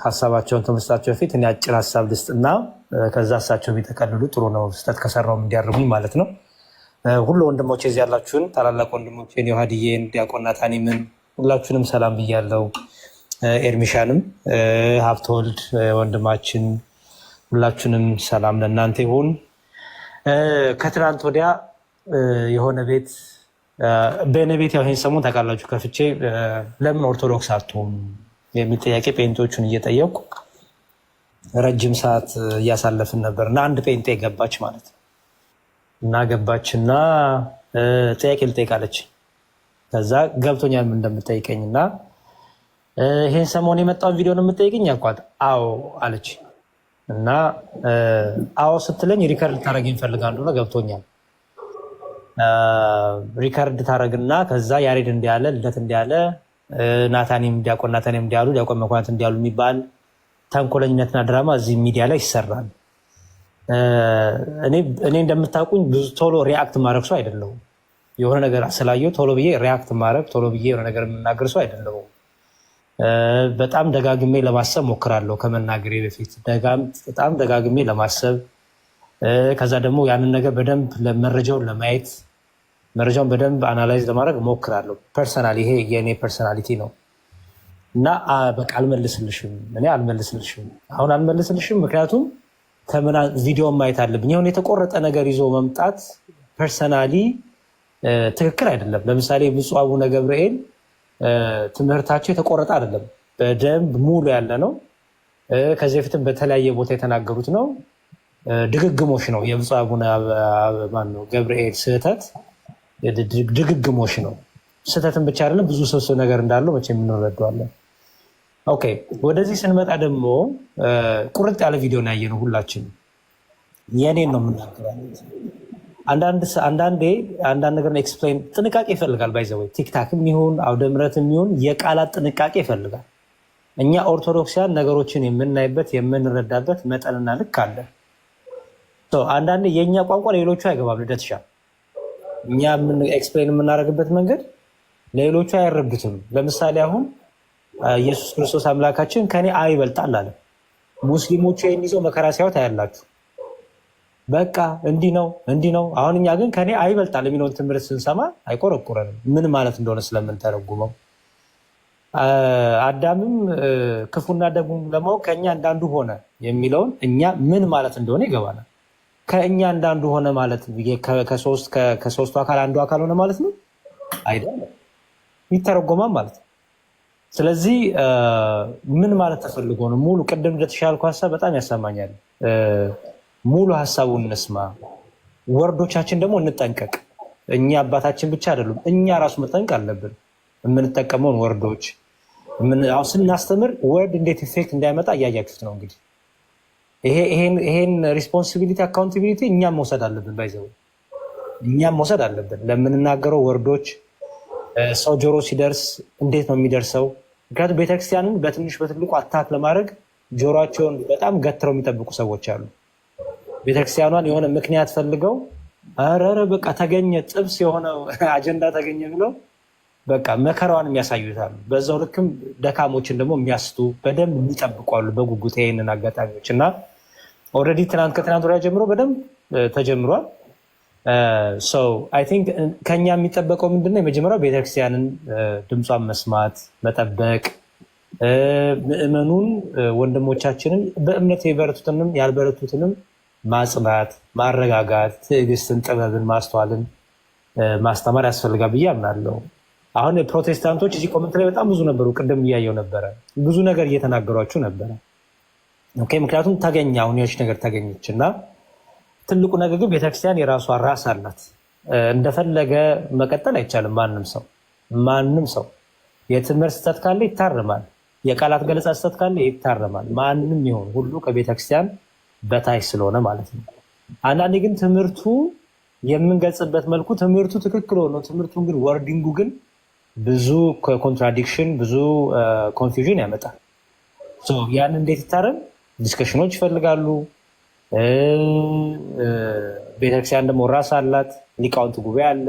ሀሳባቸውን ከመስጣቸው በፊት እኔ አጭር ሀሳብ ልስጥና ከዛ እሳቸው ቢጠቀልሉ ጥሩ ነው። ስህተት ከሰራውም እንዲያርሙኝ ማለት ነው። ሁሉ ወንድሞቼ እዚህ ያላችሁን ታላላቅ ወንድሞቼን ዮሐድዬን፣ ዲያቆን ናታኒምን ሁላችሁንም ሰላም ብያለሁ። ኤርሚሻንም፣ ሀብተወልድ ወንድማችን ሁላችሁንም ሰላም ለእናንተ ይሁን። ከትናንት ወዲያ የሆነ ቤት በእኔ ቤት ያው ይሄን ሰሞን ታውቃላችሁ ከፍቼ ለምን ኦርቶዶክስ አትሆኑ የሚል ጥያቄ ጴንጤዎቹን እየጠየቁ ረጅም ሰዓት እያሳለፍን ነበር እና አንድ ጴንጤ ገባች ማለት ነው እና ገባችና ጥያቄ ልጠይቃለች። ከዛ ገብቶኛል ምን እንደምጠይቀኝ እና ይሄን ሰሞን የመጣውን ቪዲዮ ነው የምጠይቅኝ ያልኳት አዎ አለች እና አዎ ስትለኝ ሪከርድ ታደረግኝ እፈልጋለሁ ነው ገብቶኛል። ሪከርድ ታደረግና ከዛ ያሬድ እንዲያለ ልደት እንዲያለ ናታኒም ዲያቆን ናታኒም እንዲያሉ ዲያቆን መኳንንት እንዲያሉ የሚባል ተንኮለኝነትና ድራማ እዚህ ሚዲያ ላይ ይሰራል። እኔ እንደምታውቁኝ ብዙ ቶሎ ሪአክት ማድረግ ሰው አይደለሁም። የሆነ ነገር ስላየሁ ቶሎ ብዬ ሪአክት ማድረግ ቶሎ ብዬ የሆነ ነገር የምናገር ሰው አይደለሁም። በጣም ደጋግሜ ለማሰብ ሞክራለሁ ከመናገሬ በፊት በጣም ደጋግሜ ለማሰብ ከዛ ደግሞ ያንን ነገር በደንብ መረጃውን ለማየት መረጃውን በደንብ አናላይዝ ለማድረግ ሞክራለሁ። ፐርሰናል ይሄ የእኔ ፐርሰናሊቲ ነው እና በቃ አልመልስልሽም፣ እኔ አልመልስልሽም፣ አሁን አልመልስልሽም። ምክንያቱም ቪዲዮን ማየት አለብኝ። የሆነ የተቆረጠ ነገር ይዞ መምጣት ፐርሰናሊ ትክክል አይደለም። ለምሳሌ ብፁዕ አቡነ ገብርኤል ትምህርታቸው የተቆረጠ አይደለም፣ በደንብ ሙሉ ያለ ነው። ከዚህ በፊትም በተለያየ ቦታ የተናገሩት ነው። ድግግሞሽ ነው የብፁዕ አቡነ ገብርኤል ስህተት ድግግሞሽ ነው። ስህተትን ብቻ አይደለም ብዙ ስብስብ ነገር እንዳለው መቼ የምንረዳዋለን። ኦኬ ወደዚህ ስንመጣ ደግሞ ቁርጥ ያለ ቪዲዮ ያየ ነው ሁላችን የኔን ነው የምናገረው። አንዳንዴ አንዳንድ ነገር ኤክስፕሌን ጥንቃቄ ይፈልጋል። ባይዘወይ ቲክታክም ይሁን አውደ ምሕረትም ይሁን የቃላት ጥንቃቄ ይፈልጋል። እኛ ኦርቶዶክሲያን ነገሮችን የምናይበት የምንረዳበት መጠንና ልክ አለ። አንዳንዴ የእኛ ቋንቋ ለሌሎቹ አይገባም። ልደትሻ እኛ ኤክስፕሌን የምናደርግበት መንገድ ለሌሎቹ አይረዱትም። ለምሳሌ አሁን ኢየሱስ ክርስቶስ አምላካችን ከኔ ይበልጣል አለ። ሙስሊሞቹ ይህን ይዘው መከራ ሲያዩት አያላችሁ። በቃ እንዲህ ነው። አሁን እኛ ግን ከኔ ይበልጣል የሚለውን ትምህርት ስንሰማ አይቆረቁረንም፣ ምን ማለት እንደሆነ ስለምንተረጉመው። አዳምም ክፉና ደጉን ለማወቅ ከእኛ እንዳንዱ ሆነ የሚለውን እኛ ምን ማለት እንደሆነ ይገባናል። ከእኛ እንዳንዱ ሆነ ማለት ከሶስቱ አካል አንዱ አካል ሆነ ማለት ነው አይደለም፣ ይተረጎማል ማለት ነው። ስለዚህ ምን ማለት ተፈልጎ ነው? ሙሉ ቅድም እንደተሻልኩ ሀሳብ በጣም ያሰማኛል። ሙሉ ሀሳቡን እንስማ፣ ወርዶቻችን ደግሞ እንጠንቀቅ። እኛ አባታችን ብቻ አይደሉም፣ እኛ ራሱ መጠንቀቅ አለብን። የምንጠቀመውን ወርዶች አሁን ስናስተምር ወርድ እንዴት ኢፌክት እንዳይመጣ እያያችሁት ነው። እንግዲህ ይሄን ሪስፖንሲቢሊቲ አካውንታቢሊቲ እኛም መውሰድ አለብን። ባይዘው እኛም መውሰድ አለብን። ለምንናገረው ወርዶች ሰው ጆሮ ሲደርስ እንዴት ነው የሚደርሰው? ምክንያቱም ቤተክርስቲያንን በትንሽ በትልቁ አታክ ለማድረግ ጆሮቸውን በጣም ገትረው የሚጠብቁ ሰዎች አሉ። ቤተክርስቲያኗን የሆነ ምክንያት ፈልገው ኧረ በቃ ተገኘ ጥብስ የሆነ አጀንዳ ተገኘ ብለው በቃ መከራዋን የሚያሳዩታሉ። በዛው ልክም ደካሞችን ደግሞ የሚያስቱ በደንብ የሚጠብቋሉ በጉጉት ይህንን አጋጣሚዎች እና ኦልሬዲ ከትናንት ወዲያ ጀምሮ በደንብ ተጀምሯል። አይ ቲንክ ከኛ የሚጠበቀው ምንድነው? የመጀመሪያው ቤተክርስቲያንን ድምጿን መስማት፣ መጠበቅ፣ ምዕመኑን ወንድሞቻችንን በእምነት የበረቱትንም ያልበረቱትንም ማጽናት፣ ማረጋጋት፣ ትዕግስትን፣ ጥበብን፣ ማስተዋልን ማስተማር ያስፈልጋል ብዬ አምናለሁ። አሁን ፕሮቴስታንቶች እዚህ ኮመንት ላይ በጣም ብዙ ነበሩ። ቅድም እያየው ነበረ፣ ብዙ ነገር እየተናገሯችሁ ነበረ። ምክንያቱም ተገኘ አሁን የሆነች ነገር ተገኘች እና ትልቁ ነገር ግን ቤተክርስቲያን የራሷ ራስ አላት። እንደፈለገ መቀጠል አይቻልም። ማንም ሰው የትምህርት ስህተት ካለ ይታረማል። የቃላት ገለጻ ስህተት ካለ ይታረማል። ማንም ይሆን ሁሉ ከቤተክርስቲያን በታች ስለሆነ ማለት ነው። አንዳንዴ ግን ትምህርቱ የምንገልጽበት መልኩ ትምህርቱ ትክክል ሆኖ ትምህርቱን ግን ወርዲንጉ ግን ብዙ ኮንትራዲክሽን ብዙ ኮንፊውዥን ያመጣል። ያን እንዴት ይታረም? ዲስከሽኖች ይፈልጋሉ። ቤተክርስቲያን ደግሞ ራስ አላት፣ ሊቃውንት ጉባኤ አለ።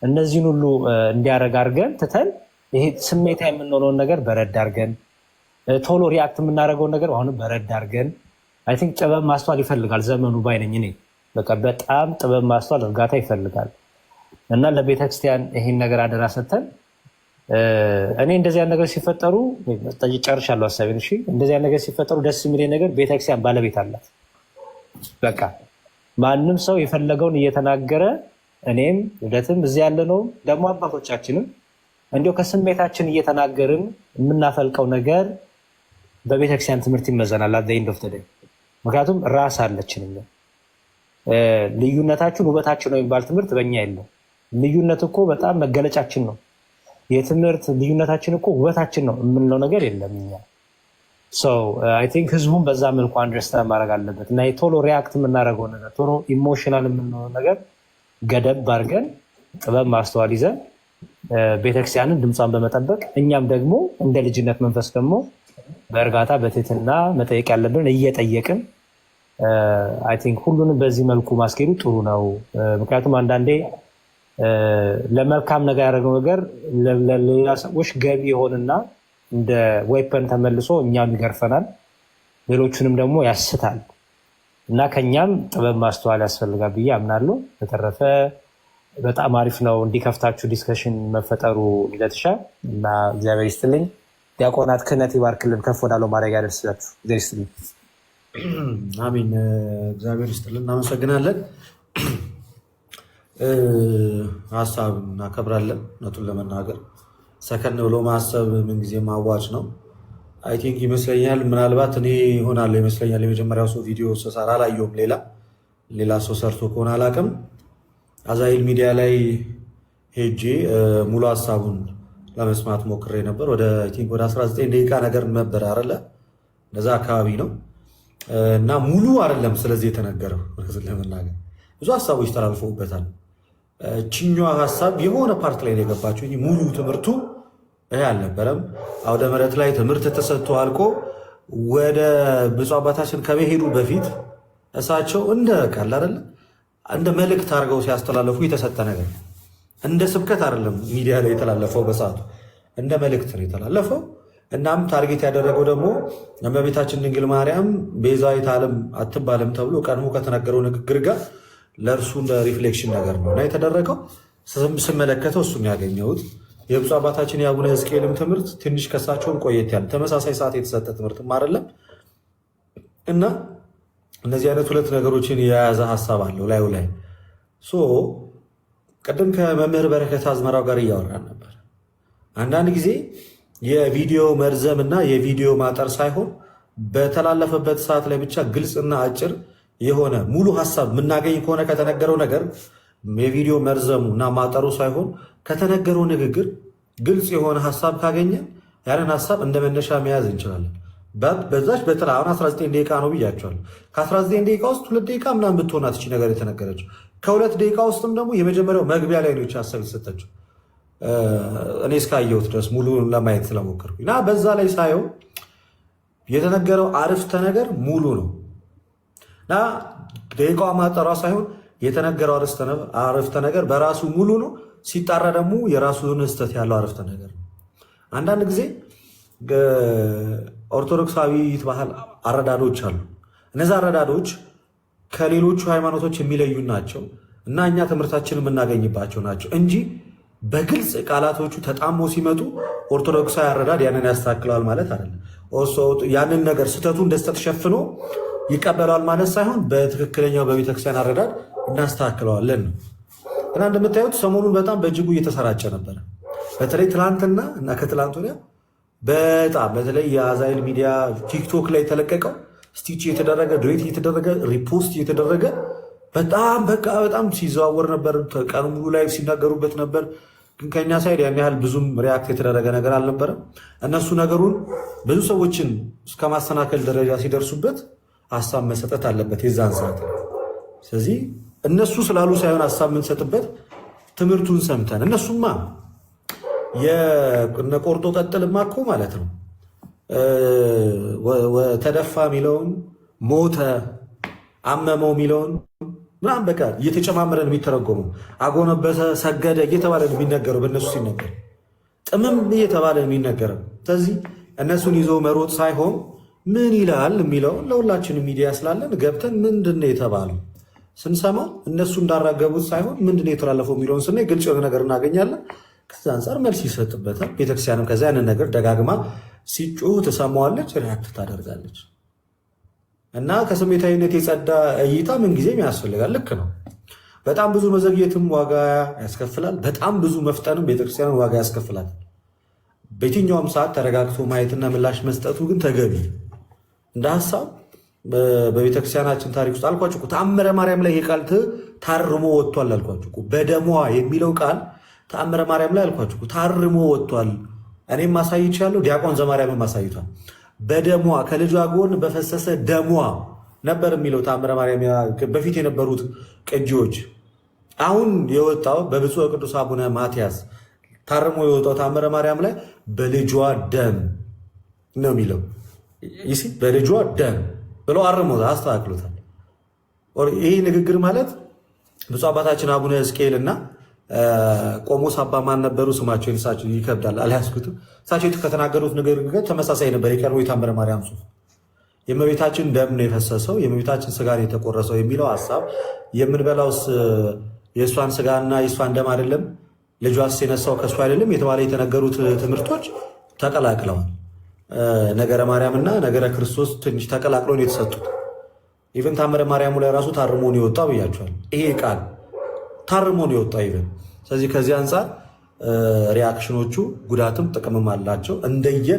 እነዚህን ሁሉ እንዲያደርግ አድርገን ትተን ይሄ ስሜታ የምንሆነውን ነገር በረድ አድርገን ቶሎ ሪአክት የምናደርገውን ነገር አሁንም በረድ አድርገን አይ ቲንክ ጥበብ ማስተዋል ይፈልጋል ዘመኑ ባይነኝ እኔ በቃ በጣም ጥበብ ማስተዋል እርጋታ ይፈልጋል እና ለቤተክርስቲያን ይሄን ነገር አደራ ሰተን እኔ እንደዚህ አይነት ነገር ሲፈጠሩ ጨርሻለሁ ሀሳቤን። እሺ እንደዚህ አይነት ነገር ሲፈጠሩ ደስ የሚለኝ ነገር ቤተክርስቲያን ባለቤት አላት። በቃ ማንም ሰው የፈለገውን እየተናገረ እኔም ልደትም እዚህ ያለ ነው ደግሞ አባቶቻችንም እንዲሁ ከስሜታችን እየተናገርን የምናፈልቀው ነገር በቤተክርስቲያን ትምህርት ይመዘናል። አት ኤንድ ኦፍ ዘ ዴይ ምክንያቱም ራስ አለችን። ልዩነታችን ውበታችን ነው የሚባል ትምህርት በእኛ የለም። ልዩነት እኮ በጣም መገለጫችን ነው። የትምህርት ልዩነታችን እኮ ውበታችን ነው የምንለው ነገር የለም እኛ። አይ ቲንክ ህዝቡን በዛ መልኩ አንደርስታንድ ማድረግ አለበት እና የቶሎ ሪያክት የምናደርገው ነገር ቶሎ ኢሞሽናል የምንሆነው ነገር ገደብ አድርገን ጥበብ ማስተዋል ይዘን ቤተክርስቲያንን ድምጿን በመጠበቅ እኛም ደግሞ እንደ ልጅነት መንፈስ ደግሞ በእርጋታ በትህትና መጠየቅ ያለብን እየጠየቅን አይ ቲንክ ሁሉንም በዚህ መልኩ ማስኬዱ ጥሩ ነው። ምክንያቱም አንዳንዴ ለመልካም ነገር ያደረገው ነገር ለሌላ ሰዎች ገቢ የሆንና እንደ ዌፐን ተመልሶ እኛም ይገርፈናል፣ ሌሎቹንም ደግሞ ያስታል እና ከኛም ጥበብ ማስተዋል ያስፈልጋል ብዬ አምናለሁ። በተረፈ በጣም አሪፍ ነው እንዲከፍታችሁ ዲስከሽን መፈጠሩ ይለትሻ እና እግዚአብሔር ይስጥልኝ። ዲያቆናት ክህነት ይባርክልን፣ ከፍ ወዳለው ማድረግ ያደርስላችሁ። እግዚአብሔር ይስጥልኝ። አሚን። እግዚአብሔር ይስጥልን። እናመሰግናለን። ሀሳብ እናከብራለን። እውነቱን ለመናገር ሰከን ብሎ ማሰብ ምንጊዜም አዋጭ ነው። አይ ቲንክ ይመስለኛል ምናልባት እኔ ይሆናለሁ ይመስለኛል የመጀመሪያው ሰው ቪዲዮ ስሰራ አላየሁም። ሌላ ሰው ሰርቶ ከሆነ አላውቅም። አዛሂል ሚዲያ ላይ ሄጄ ሙሉ ሀሳቡን ለመስማት ሞክሬ ነበር። ወደ 19 ደቂቃ ነገር ነበር አይደለ? እንደዛ አካባቢ ነው እና ሙሉ አይደለም ስለዚህ የተነገረው። ለመናገር ብዙ ሀሳቦች ተላልፈውበታል። ችኛዋ ሀሳብ የሆነ ፓርት ላይ ነው የገባቸው እንጂ ሙሉ ትምህርቱ ይሄ አልነበረም። አውደ ምሕረት ላይ ትምህርት ተሰጥቶ አልቆ ወደ ብፁዕ አባታችን ከመሄዱ በፊት እሳቸው እንደ ቃል አይደለ እንደ መልእክት አድርገው ሲያስተላለፉ የተሰጠ ነገር እንደ ስብከት አይደለም ሚዲያ ላይ የተላለፈው፣ በሰዓቱ እንደ መልእክት ነው የተላለፈው። እናም ታርጌት ያደረገው ደግሞ እመቤታችን ድንግል ማርያም ቤዛዊተ ዓለም አትባልም ተብሎ ቀድሞ ከተነገረው ንግግር ጋር ለእርሱ እንደ ሪፍሌክሽን ነገር ነው እና የተደረገው። ስመለከተው እሱን ያገኘሁት የብፁዕ አባታችን የአቡነ ሕዝቅኤልም ትምህርት ትንሽ ከሳቸውም ቆየት ያለ ተመሳሳይ ሰዓት የተሰጠ ትምህርትም አይደለም እና እነዚህ አይነት ሁለት ነገሮችን የያዘ ሀሳብ አለው ላዩ ላይ። ቅድም ከመምህር በረከት አዝመራው ጋር እያወራን ነበር። አንዳንድ ጊዜ የቪዲዮ መርዘም እና የቪዲዮ ማጠር ሳይሆን በተላለፈበት ሰዓት ላይ ብቻ ግልጽና አጭር የሆነ ሙሉ ሀሳብ የምናገኝ ከሆነ ከተነገረው ነገር የቪዲዮ መርዘሙ እና ማጠሩ ሳይሆን ከተነገረው ንግግር ግልጽ የሆነ ሀሳብ ካገኘ ያንን ሀሳብ እንደ መነሻ መያዝ እንችላለን። በዛች በጥላ አሁን 19 ደቂቃ ነው ብያቸዋል። ከ19 ደቂቃ ውስጥ 2 ደቂቃ ምናምን ብትሆናት እቺ ነገር የተነገረችው። ከ2 ደቂቃ ውስጥም ደግሞ የመጀመሪያው መግቢያ ላይ ነው ሀሳብ የተሰጠችው እኔ እስካየሁት ድረስ ሙሉ ለማየት ስለሞከርኩ እና በዛ ላይ ሳየው የተነገረው አረፍተ ነገር ሙሉ ነው እና ደቂቃዋ ማጠሯ ሳይሆን የተነገረው አረፍተ ነገር በራሱ ሙሉ ነው። ሲጣራ ደግሞ የራሱን ስህተት ያለው አረፍተ ነገር ነው። አንዳንድ ጊዜ ኦርቶዶክሳዊ ባህል አረዳዶች አሉ። እነዚህ አረዳዶች ከሌሎቹ ሃይማኖቶች የሚለዩ ናቸው እና እኛ ትምህርታችን የምናገኝባቸው ናቸው እንጂ በግልጽ ቃላቶቹ ተጣሞ ሲመጡ ኦርቶዶክሳዊ አረዳድ ያንን ያስተካክለዋል ማለት አይደለም። ያንን ነገር ስህተቱ እንደ ስህተት ሸፍኖ ይቀበለዋል ማለት ሳይሆን በትክክለኛው በቤተክርስቲያን አረዳድ እናስተካክለዋለን ነው እና እንደምታዩት ሰሞኑን በጣም በእጅጉ እየተሰራጨ ነበረ። በተለይ ትላንትና እና ከትላንት ወዲያ በጣም በተለይ የአዛሂል ሚዲያ ቲክቶክ ላይ የተለቀቀው ስቲች እየተደረገ ዶኔት እየተደረገ ሪፖስት እየተደረገ በጣም ሲዘዋወር ነበር። ቀኑ ሙሉ ላይ ሲናገሩበት ነበር። ግን ከኛ ሳይድ ያን ያህል ብዙም ሪያክት የተደረገ ነገር አልነበረም። እነሱ ነገሩን ብዙ ሰዎችን እስከ ማሰናከል ደረጃ ሲደርሱበት ሀሳብ መሰጠት አለበት የዛን ሰዓት። ስለዚህ እነሱ ስላሉ ሳይሆን ሀሳብ የምንሰጥበት ትምህርቱን ሰምተን እነሱማ የቆርጦ ቀጥልማ እኮ ማለት ነው ተደፋ የሚለውን ሞተ አመመው የሚለውን ምናምን በቃ እየተጨማመረን የሚተረጎመው አጎነበሰ ሰገደ እየተባለ የሚነገረው በእነሱ ሲነገር ጥምም እየተባለ የሚነገረው። ስለዚህ እነሱን ይዞ መሮጥ ሳይሆን ምን ይላል የሚለውን ለሁላችንም ሚዲያ ስላለን ገብተን ምንድነው የተባለው ስንሰማው እነሱ እንዳራገቡት ሳይሆን ምንድነው የተላለፈው የሚለውን ስናይ ግልጽ የሆነ ነገር እናገኛለን። ከዛ አንጻር መልስ ይሰጥበታል። ቤተክርስቲያንም ከዛ ያንን ነገር ደጋግማ ሲጮህ ትሰማዋለች፣ ሪያክት ታደርጋለች እና ከስሜታዊነት የጸዳ እይታ ምንጊዜም ያስፈልጋል። ልክ ነው። በጣም ብዙ መዘግየትም ዋጋ ያስከፍላል። በጣም ብዙ መፍጠንም ቤተክርስቲያንን ዋጋ ያስከፍላል። በየትኛውም ሰዓት ተረጋግቶ ማየትና ምላሽ መስጠቱ ግን ተገቢ እንደ ሀሳብ በቤተክርስቲያናችን ታሪክ ውስጥ አልኳችሁ እኮ ተአምረ ማርያም ላይ ይሄ ቃል ታርሞ ወጥቷል አልኳችሁ እኮ። በደሟ የሚለው ቃል ተአምረ ማርያም ላይ አልኳችሁ እኮ ታርሞ ወጥቷል። እኔም ማሳይቻለሁ፣ ዲያቆን ዘማርያምም ማሳይቷል። በደሟ ከልጇ ጎን በፈሰሰ ደሟ ነበር የሚለው ተአምረ ማርያም በፊት የነበሩት ቅጂዎች። አሁን የወጣው በብፁዕ ቅዱስ አቡነ ማትያስ ታርሞ የወጣው ተአምረ ማርያም ላይ በልጇ ደም ነው የሚለው። በልጇ ደም ብለው አርሞ አስተካክሎታል። ይህ ንግግር ማለት ብፁዕ አባታችን አቡነ ሕዝቅኤል እና ቆሞስ አባ ማን ነበሩ? ስማቸውን እሳቸው ይከብዳል አልያዝኩትም። እሳቸው ከተናገሩት ንግግር ተመሳሳይ ነበር። የቀድሞ የታምረ ማርያም ጽሑፍ የእመቤታችን ደም ነው የፈሰሰው፣ የእመቤታችን ስጋ ነው የተቆረሰው የሚለው ሀሳብ የምንበላውስ የእሷን ስጋና የእሷን ደም አይደለም፣ ልጇስ የነሳው ከእሱ አይደለም የተባለ የተነገሩት ትምህርቶች ተቀላቅለዋል። ነገረ ማርያምና ነገረ ክርስቶስ ትንሽ ተቀላቅሎ ነው የተሰጡት። ኢቨን ታምረ ማርያሙ ላይ ራሱ ታርሞ ነው የወጣው ብያቸዋል። ይሄ ቃል ታርሞ ነው የወጣው ኢቨን። ስለዚህ ከዚህ አንጻር ሪያክሽኖቹ ጉዳትም ጥቅምም አላቸው እንደየ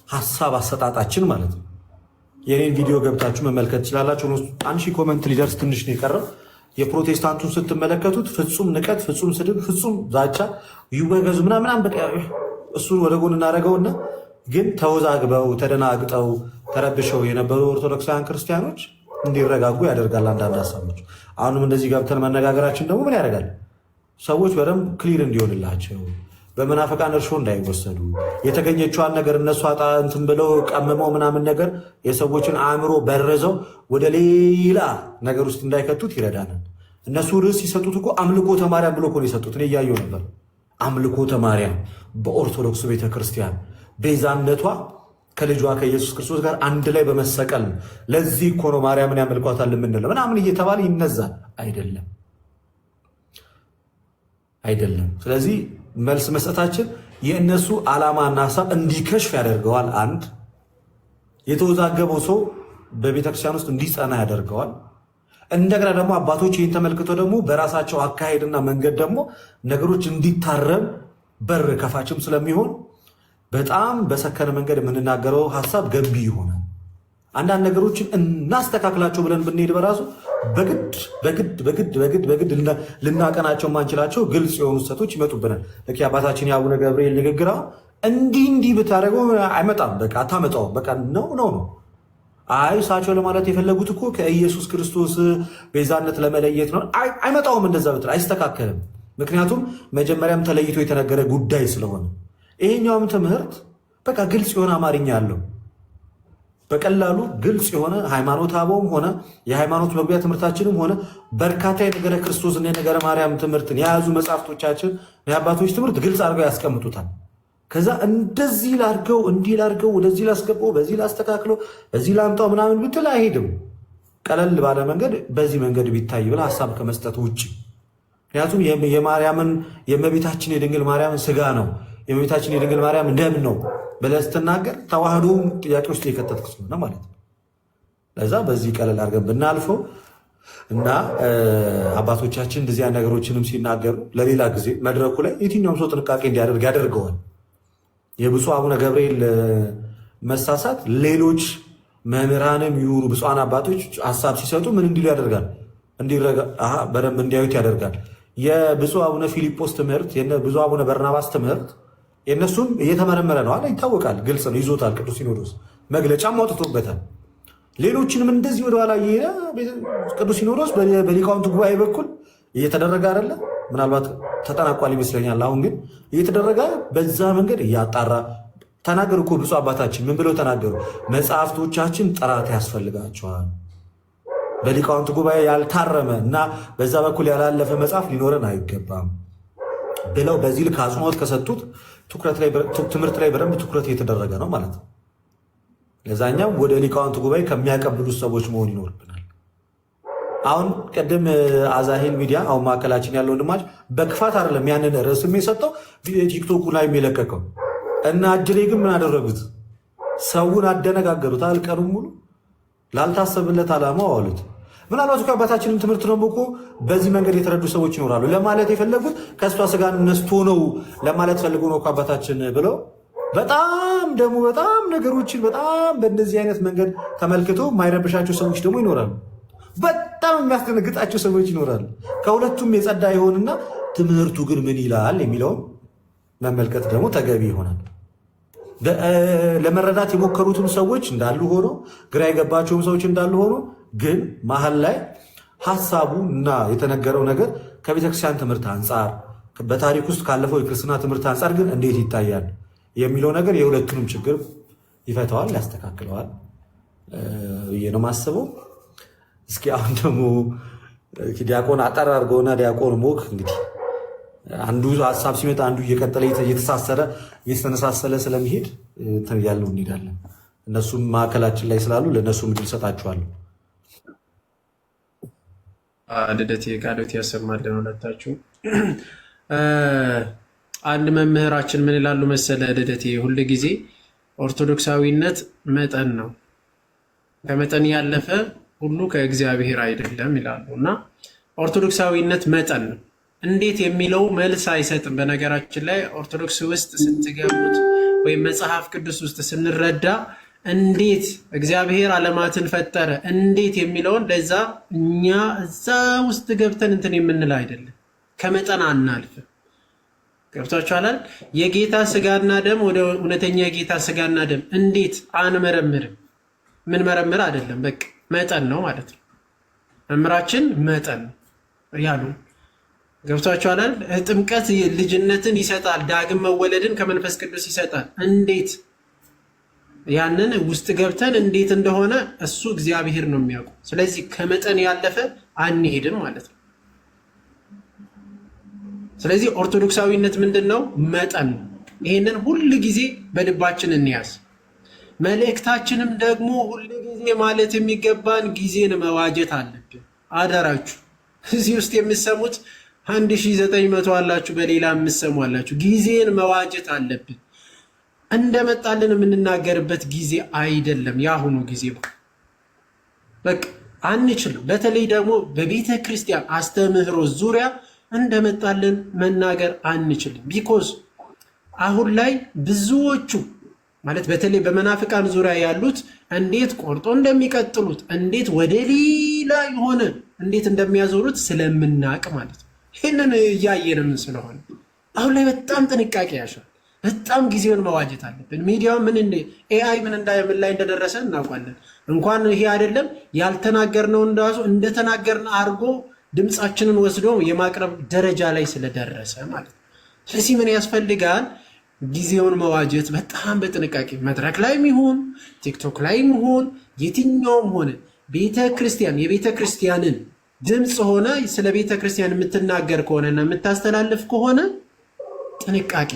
ሀሳብ አሰጣጣችን ማለት ነው። የኔን ቪዲዮ ገብታችሁ መመልከት ትችላላችሁ። 1000 ኮመንት ሊደርስ ትንሽ ነው የቀረው። የፕሮቴስታንቱን ስትመለከቱት ፍጹም ንቀት፣ ፍጹም ስድብ፣ ፍጹም ዛቻ ይወገዙ ምናምን በቃ እሱን ወደ ጎን እናደርገውና ግን ተወዛግበው ተደናግጠው ተረብሸው የነበሩ ኦርቶዶክሳውያን ክርስቲያኖች እንዲረጋጉ ያደርጋል። አንዳንድ ሀሳቦች አሁንም እንደዚህ ገብተን መነጋገራችን ደግሞ ምን ያደርጋል? ሰዎች በደንብ ክሊር እንዲሆንላቸው በመናፈቃን እርሾ እንዳይወሰዱ የተገኘችዋን ነገር እነሱ እንትን ብለው ቀምመው ምናምን ነገር የሰዎችን አእምሮ በረዘው ወደ ሌላ ነገር ውስጥ እንዳይከቱት ይረዳናል። እነሱ ርዕስ ሲሰጡት እኮ አምልኮተ ማርያም ብሎ እኮ ነው የሰጡት። እኔ እያየሁ ነበር። አምልኮተ ማርያም በኦርቶዶክስ ቤተክርስቲያን ቤዛነቷ ከልጇ ከኢየሱስ ክርስቶስ ጋር አንድ ላይ በመሰቀል ለዚህ እኮ ነው ማርያምን ያመልኳታል የምንለው ምናምን እየተባለ ይነዛል። አይደለም። ስለዚህ መልስ መስጠታችን የእነሱ ዓላማና ሀሳብ እንዲከሽፍ ያደርገዋል። አንድ የተወዛገበው ሰው በቤተክርስቲያን ውስጥ እንዲጸና ያደርገዋል። እንደገና ደግሞ አባቶች ይህን ተመልክተው ደግሞ በራሳቸው አካሄድና መንገድ ደግሞ ነገሮች እንዲታረም በር ከፋችም ስለሚሆን በጣም በሰከነ መንገድ የምንናገረው ሀሳብ ገንቢ ይሆናል። አንዳንድ ነገሮችን እናስተካክላቸው ብለን ብንሄድ በራሱ በግድ ልናቀናቸው ማንችላቸው ግልጽ የሆኑ ሰቶች ይመጡብናል። ልክ አባታችን የአቡነ ገብርኤል ንግግር እንዲህ ብታደርገው አይመጣም፣ በቃ አታመጣውም፣ በቃ ነው። አይ እሳቸው ለማለት የፈለጉት እኮ ከኢየሱስ ክርስቶስ ቤዛነት ለመለየት ነው። አይመጣውም፣ እንደዛ ብትል አይስተካከልም። ምክንያቱም መጀመሪያም ተለይቶ የተነገረ ጉዳይ ስለሆነ ይሄኛውም ትምህርት በቃ ግልጽ የሆነ አማርኛ አለው። በቀላሉ ግልጽ የሆነ ሃይማኖት አበውም ሆነ የሃይማኖት መግቢያ ትምህርታችንም ሆነ በርካታ የነገረ ክርስቶስና የነገረ ማርያም ትምህርትን የያዙ መጽሐፍቶቻችን የአባቶች ትምህርት ግልጽ አድርገው ያስቀምጡታል። ከዛ እንደዚህ ላድርገው እንዲህ ላድርገው ወደዚህ ላስገባው በዚህ ላስተካክለው በዚህ ላምጣው ምናምን ብትል አይሄድም። ቀለል ባለ መንገድ በዚህ መንገድ ቢታይ ብላ ሀሳብ ከመስጠት ውጭ። ምክንያቱም የማርያምን የእመቤታችን የድንግል ማርያምን ስጋ ነው የእመቤታችን የድንግል ማርያም ደም ነው ብለህ ስትናገር ተዋህዶም ጥያቄ ውስጥ የከተትክ ስለሆነ ማለት ነው። ለዛ በዚህ ቀለል አድርገን ብናልፈው እና አባቶቻችን እንደዚህ አይነት ነገሮችንም ሲናገሩ ለሌላ ጊዜ መድረኩ ላይ የትኛውም ሰው ጥንቃቄ እንዲያደርግ ያደርገዋል። የብፁዕ አቡነ ገብርኤል መሳሳት ሌሎች መምህራንም ይሁኑ ብፁዓን አባቶች ሀሳብ ሲሰጡ ምን እንዲሉ ያደርጋል? በደንብ እንዲያዩት ያደርጋል። የብፁዕ አቡነ ፊልጶስ ትምህርት የብፁዕ አቡነ በርናባስ ትምህርት የእነሱም እየተመረመረ ነው አለ ይታወቃል። ግልጽ ነው፣ ይዞታል። ቅዱስ ሲኖዶስ መግለጫም አውጥቶበታል። ሌሎችንም እንደዚህ ወደኋላ እየሄደ ቅዱስ ሲኖዶስ በሊቃውንቱ ጉባኤ በኩል እየተደረገ አይደለ? ምናልባት ተጠናቋል ይመስለኛል። አሁን ግን እየተደረገ በዛ መንገድ እያጣራ ተናገሩ እኮ ብፁዕ አባታችን ምን ብለው ተናገሩ? መጽሐፍቶቻችን ጥራት ያስፈልጋቸዋል። በሊቃውንቱ ጉባኤ ያልታረመ እና በዛ በኩል ያላለፈ መጽሐፍ ሊኖረን አይገባም ብለው በዚህ ልክ አጽንኦት ከሰጡት ትምህርት ላይ በደንብ ትኩረት እየተደረገ ነው ማለት ነው። ለዛኛም ወደ ሊቃውንቱ ጉባኤ ከሚያቀብሉት ሰዎች መሆን ይኖርብናል። አሁን ቅድም አዛሄል ሚዲያ አሁን ማዕከላችን ያለው ወንድማች በክፋት አይደለም ያንን ርዕስም የሰጠው ቲክቶኩ ላይ የሚለቀቀው እና አጅሬ ግን ምን አደረጉት? ሰውን አደነጋገሩት። አልቀኑም ሙሉ ላልታሰብለት ዓላማ አዋሉት። ምናልባት ከአባታችንም ትምህርት ደግሞ እኮ በዚህ መንገድ የተረዱ ሰዎች ይኖራሉ። ለማለት የፈለጉት ከእሷ ስጋ ነስቶ ነው ለማለት ፈልጎ ነው ከአባታችን ብለው በጣም ደግሞ በጣም ነገሮችን በጣም በእንደዚህ አይነት መንገድ ተመልክቶ የማይረብሻቸው ሰዎች ደግሞ ይኖራሉ። በጣም የሚያስደነግጣቸው ሰዎች ይኖራሉ። ከሁለቱም የጸዳ ይሆንና ትምህርቱ ግን ምን ይላል የሚለውን መመልከት ደግሞ ተገቢ ይሆናል። ለመረዳት የሞከሩትም ሰዎች እንዳሉ ሆኖ ግራ የገባቸውም ሰዎች እንዳሉ ሆኖ ግን መሀል ላይ ሀሳቡ እና የተነገረው ነገር ከቤተክርስቲያን ትምህርት አንጻር በታሪክ ውስጥ ካለፈው የክርስትና ትምህርት አንጻር ግን እንዴት ይታያል የሚለው ነገር የሁለቱንም ችግር ይፈተዋል፣ ያስተካክለዋል ብዬ ነው የማስበው። እስኪ አሁን ደግሞ ዲያቆን አጠር አድርገውና ዲያቆን ሞክ እንግዲህ አንዱ ሀሳብ ሲመጣ አንዱ እየቀጠለ እየተሳሰረ እየተነሳሰለ ስለሚሄድ እንትን እያልነው እንሄዳለን። እነሱም ማዕከላችን ላይ ስላሉ ለእነሱ ምድል ሰጣችኋለሁ። ልደቴ ቃሎት ያሰማልን ሁለታችሁ። አንድ መምህራችን ምን ይላሉ መሰለ ልደቴ፣ ሁል ጊዜ ኦርቶዶክሳዊነት መጠን ነው፣ ከመጠን ያለፈ ሁሉ ከእግዚአብሔር አይደለም ይላሉ። እና ኦርቶዶክሳዊነት መጠን ነው እንዴት የሚለው መልስ አይሰጥም። በነገራችን ላይ ኦርቶዶክስ ውስጥ ስትገቡት ወይም መጽሐፍ ቅዱስ ውስጥ ስንረዳ እንዴት እግዚአብሔር ዓለማትን ፈጠረ እንዴት የሚለውን ለዛ እኛ እዛ ውስጥ ገብተን እንትን የምንል አይደለም። ከመጠን አናልፍ። ገብቷችኋል? የጌታ ስጋና ደም ወደ እውነተኛ የጌታ ስጋና ደም እንዴት አንመረምርም? ምን መረምር አይደለም፣ በቃ መጠን ነው ማለት ነው። መምራችን መጠን ያሉ ገብቷችኋል? ጥምቀት ልጅነትን ይሰጣል፣ ዳግም መወለድን ከመንፈስ ቅዱስ ይሰጣል። እንዴት ያንን ውስጥ ገብተን እንዴት እንደሆነ እሱ እግዚአብሔር ነው የሚያውቁ። ስለዚህ ከመጠን ያለፈ አንሄድም ማለት ነው። ስለዚህ ኦርቶዶክሳዊነት ምንድን ነው? መጠን ነው። ይህንን ሁል ጊዜ በልባችን እንያዝ። መልእክታችንም ደግሞ ሁል ጊዜ ማለት የሚገባን ጊዜን መዋጀት አለብን። አደራችሁ እዚህ ውስጥ የምሰሙት 1900 አላችሁ፣ በሌላ የምሰሙ አላችሁ። ጊዜን መዋጀት አለብን። እንደመጣልን የምንናገርበት ጊዜ አይደለም የአሁኑ ጊዜ። በቃ አንችልም። በተለይ ደግሞ በቤተ ክርስቲያን አስተምህሮ ዙሪያ እንደመጣልን መናገር አንችልም። ቢኮዝ አሁን ላይ ብዙዎቹ ማለት በተለይ በመናፍቃን ዙሪያ ያሉት እንዴት ቆርጦ እንደሚቀጥሉት እንዴት ወደ ሌላ የሆነ እንዴት እንደሚያዞሩት ስለምናቅ ማለት ነው። ይህንን እያየንም ስለሆነ አሁን ላይ በጣም ጥንቃቄ ያሻል። በጣም ጊዜውን መዋጀት አለብን። ሚዲያው ምን ኤአይ ምን ላይ እንደደረሰ እናውቃለን። እንኳን ይሄ አይደለም ያልተናገርነው እንዳሱ እንደተናገርን አድርጎ ድምፃችንን ወስዶ የማቅረብ ደረጃ ላይ ስለደረሰ ማለት ነው። ስለዚህ ምን ያስፈልጋል? ጊዜውን መዋጀት በጣም በጥንቃቄ መድረክ ላይም ይሁን ቲክቶክ ላይም ይሁን የትኛውም ሆነ ቤተክርስቲያን የቤተክርስቲያንን ድምፅ ሆነ ስለ ቤተክርስቲያን የምትናገር ከሆነና የምታስተላልፍ ከሆነ ጥንቃቄ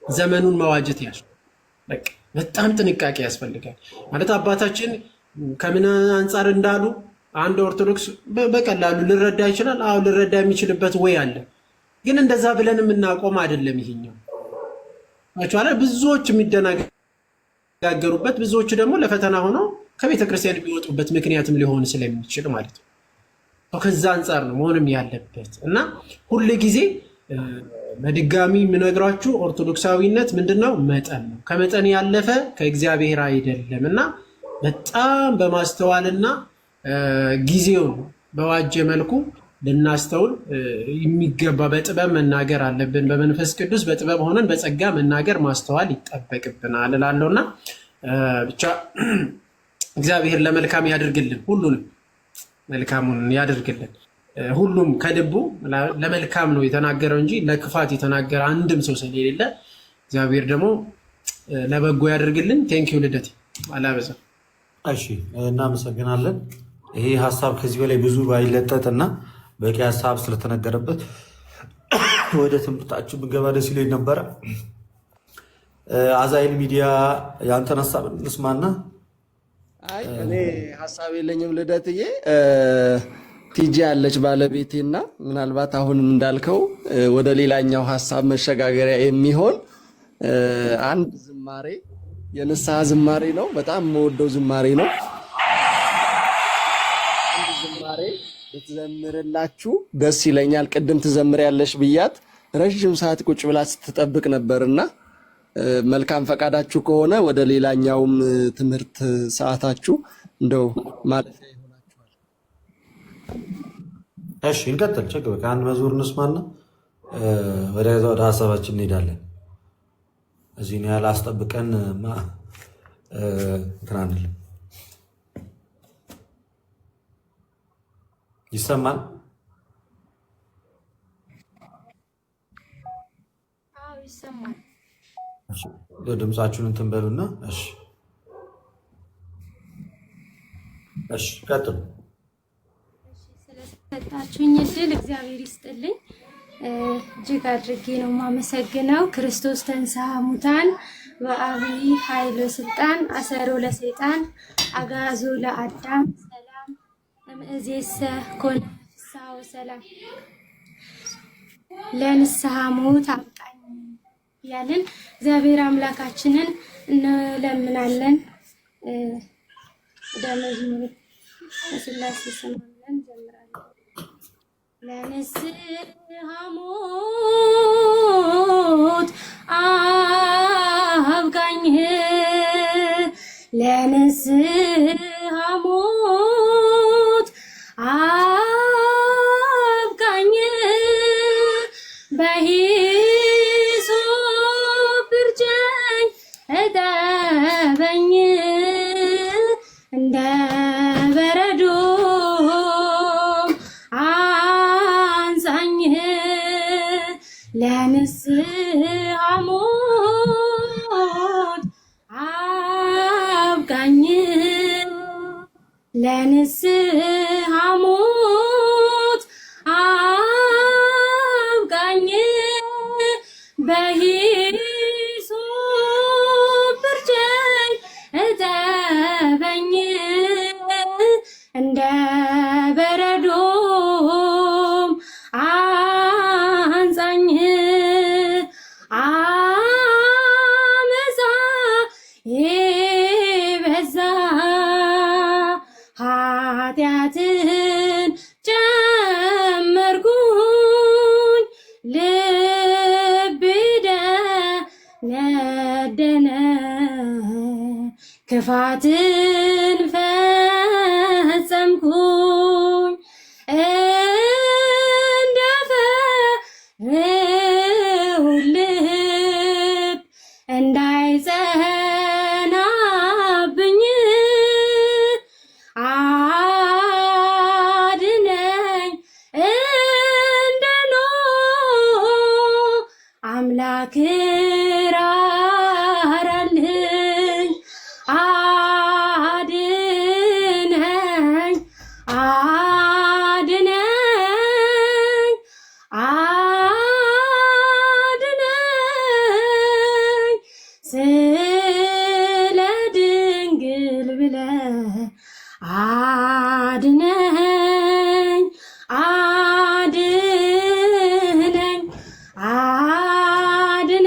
ዘመኑን መዋጀት በቃ በጣም ጥንቃቄ ያስፈልጋል። ማለት አባታችን ከምን አንጻር እንዳሉ አንድ ኦርቶዶክስ በቀላሉ ልረዳ ይችላል። አዎ ልረዳ የሚችልበት ወይ አለ። ግን እንደዛ ብለን የምናቆም አይደለም። ይሄኛው አቻለ ብዙዎች የሚደናገሩበት ብዙዎች ደግሞ ለፈተና ሆነው ከቤተ ክርስቲያን የሚወጡበት ምክንያትም ሊሆን ስለሚችል ማለት ነው። ከዛ አንጻር ነው መሆንም ያለበት እና ሁሉ ጊዜ በድጋሚ የምነግራችሁ ኦርቶዶክሳዊነት ምንድነው? መጠን ነው። ከመጠን ያለፈ ከእግዚአብሔር አይደለም እና በጣም በማስተዋልና ጊዜውን በዋጀ መልኩ ልናስተውል የሚገባ በጥበብ መናገር አለብን። በመንፈስ ቅዱስ በጥበብ ሆነን በጸጋ መናገር ማስተዋል ይጠበቅብናል እላለሁና ብቻ እግዚአብሔር ለመልካም ያድርግልን፣ ሁሉንም መልካሙን ያድርግልን። ሁሉም ከልቡ ለመልካም ነው የተናገረው እንጂ ለክፋት የተናገረ አንድም ሰው ስለሌለ እግዚአብሔር ደግሞ ለበጎ ያደርግልን። ቴንኪው ልደት አላበዛ። እሺ እናመሰግናለን። ይሄ ሀሳብ ከዚህ በላይ ብዙ ባይለጠጥና በቂ ሀሳብ ስለተነገረበት ወደ ትምህርታችን ብንገባ ደስ ይለኝ ነበረ። አዛይል ሚዲያ ያንተን ሀሳብ እንስማና። አይ እኔ ሀሳብ የለኝም ልደትዬ። ቲጂ ያለች ባለቤቴና ምናልባት አሁንም እንዳልከው ወደ ሌላኛው ሀሳብ መሸጋገሪያ የሚሆን አንድ ዝማሬ የንስሐ ዝማሬ ነው። በጣም የምወደው ዝማሬ ነው። ዛሬ ብትዘምርላችሁ ደስ ይለኛል። ቅድም ትዘምሪያለሽ ብያት ረዥም ሰዓት ቁጭ ብላ ስትጠብቅ ነበርና መልካም ፈቃዳችሁ ከሆነ ወደ ሌላኛውም ትምህርት ሰዓታችሁ እንደው ማለፊያ ይሆናችኋል። እሺ እንቀጥል። ችግር ከአንድ መዝሙር እንስማና ወደ ሀሳባችን እንሄዳለን። እዚህ ነው ያለ አስጠብቀን እንትን አንልም። ይሰማል? አዎ ይሰማል። ድምፃችሁን እንትን በሉና እሺ ቀጥሉ። ስለሰጣችሁኝ እድል እግዚአብሔር ይስጥልኝ። እጅግ አድርጌ ነው የማመሰግነው። ክርስቶስ ተንሥአ እሙታን በዐቢይ ኃይል ወሥልጣን አሰሮ ለሰይጣን አግዓዞ ለአዳም ሰላም እምይእዜሰ ኮነ ፍስሐ ወሰላም። ለንስሐ ሞት አብቃኝ እያልን እግዚአብሔር አምላካችንን እንለምናለን። ወደ መዝሙሩ በሥላሴ ስም አምነን እንጀምራለን። ለንስሐ ሞት አብቃኝ፣ ለንስሐ ሞት አብቃኝ፣ በሂሶጵ እርጨኝ እጠበኝ እንደ በረዶም አንጻኝ፣ ለንስሐ ሞት አብቃኝ፣ ለንስሐ ሞት አብቃኝ፣ በሂሶጵ እርጨኝ እጠበኝ እንደ በረዶም አንጻኝ፣ አመፃዬ በዛ ኃጢአትን ጨመርኩኝ፣ ልቤ ደነደነ ክፋትን ፈጸምኩኝ፣ እንደ ፈርዖን ልብ እንዳይጸናብኝ አድነኝ እንደ ኖህ አምላክ ራራልኝ፣ አድነኝ አድነኝ አድነኝ ስለ ድንግል ብለህ አድነኝ አድነኝ አድነኝ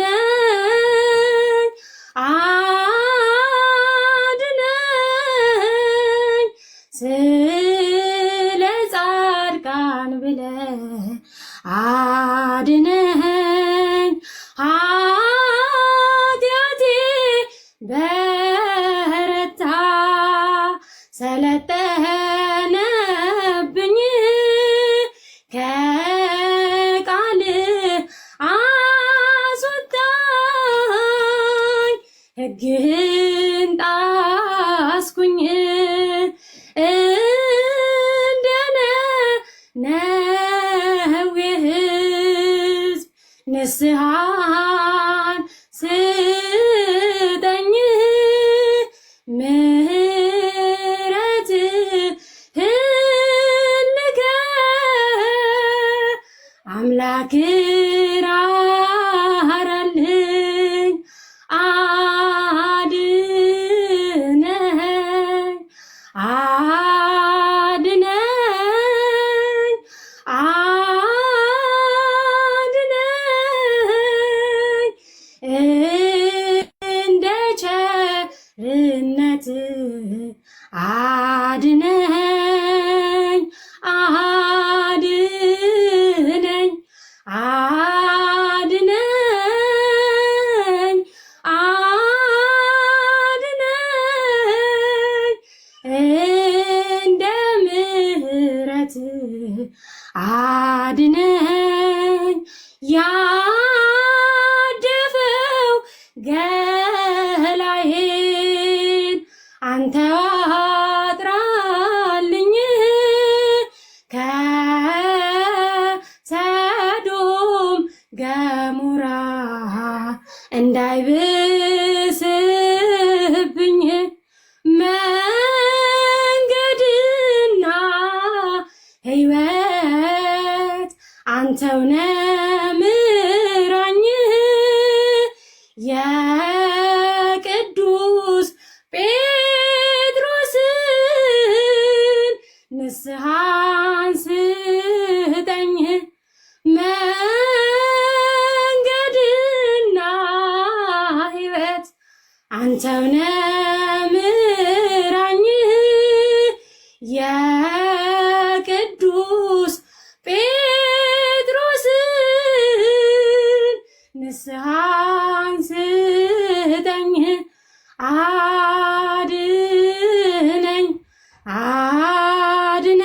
አድነኝ ስለ ጻድቃን ብለህ አድነኝ፣ ኃጢአቴ በረታ ሰለጠነብኝ፣ ከቃልህ አስወጣኝ፣ ሕግህን ጣስኩኝ፣ እንደ ነነዌ ሕዝብ ንስሐን ስጠኝ፣ ምሕረትህን ንገር፣ አምላክ ራራልኝ፣ አድነኝ አንተ አጥራልኝ ከሰዶም ገሞራ እንዳይብስብኝ መንገድና ሕይወት አንተውነ ምራኝ የቅዱስ ጴጥሮስን ንስሐን ስጠኝ መንገድና ሕይወት አንተውነ ምራኝ የቅዱስ ጴጥሮስን ንስሐን ስጠኝ አድነኝ አድነኝ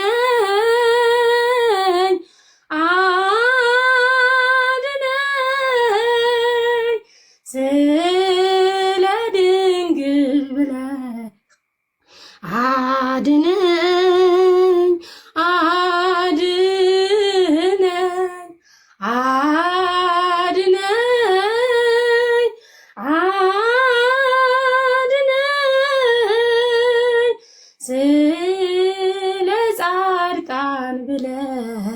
አድነኝ ስለ ድንግል ብለህ አድነኝ አድነኝ አድነኝ አድነኝ ስለ ጻድቃን ብለህ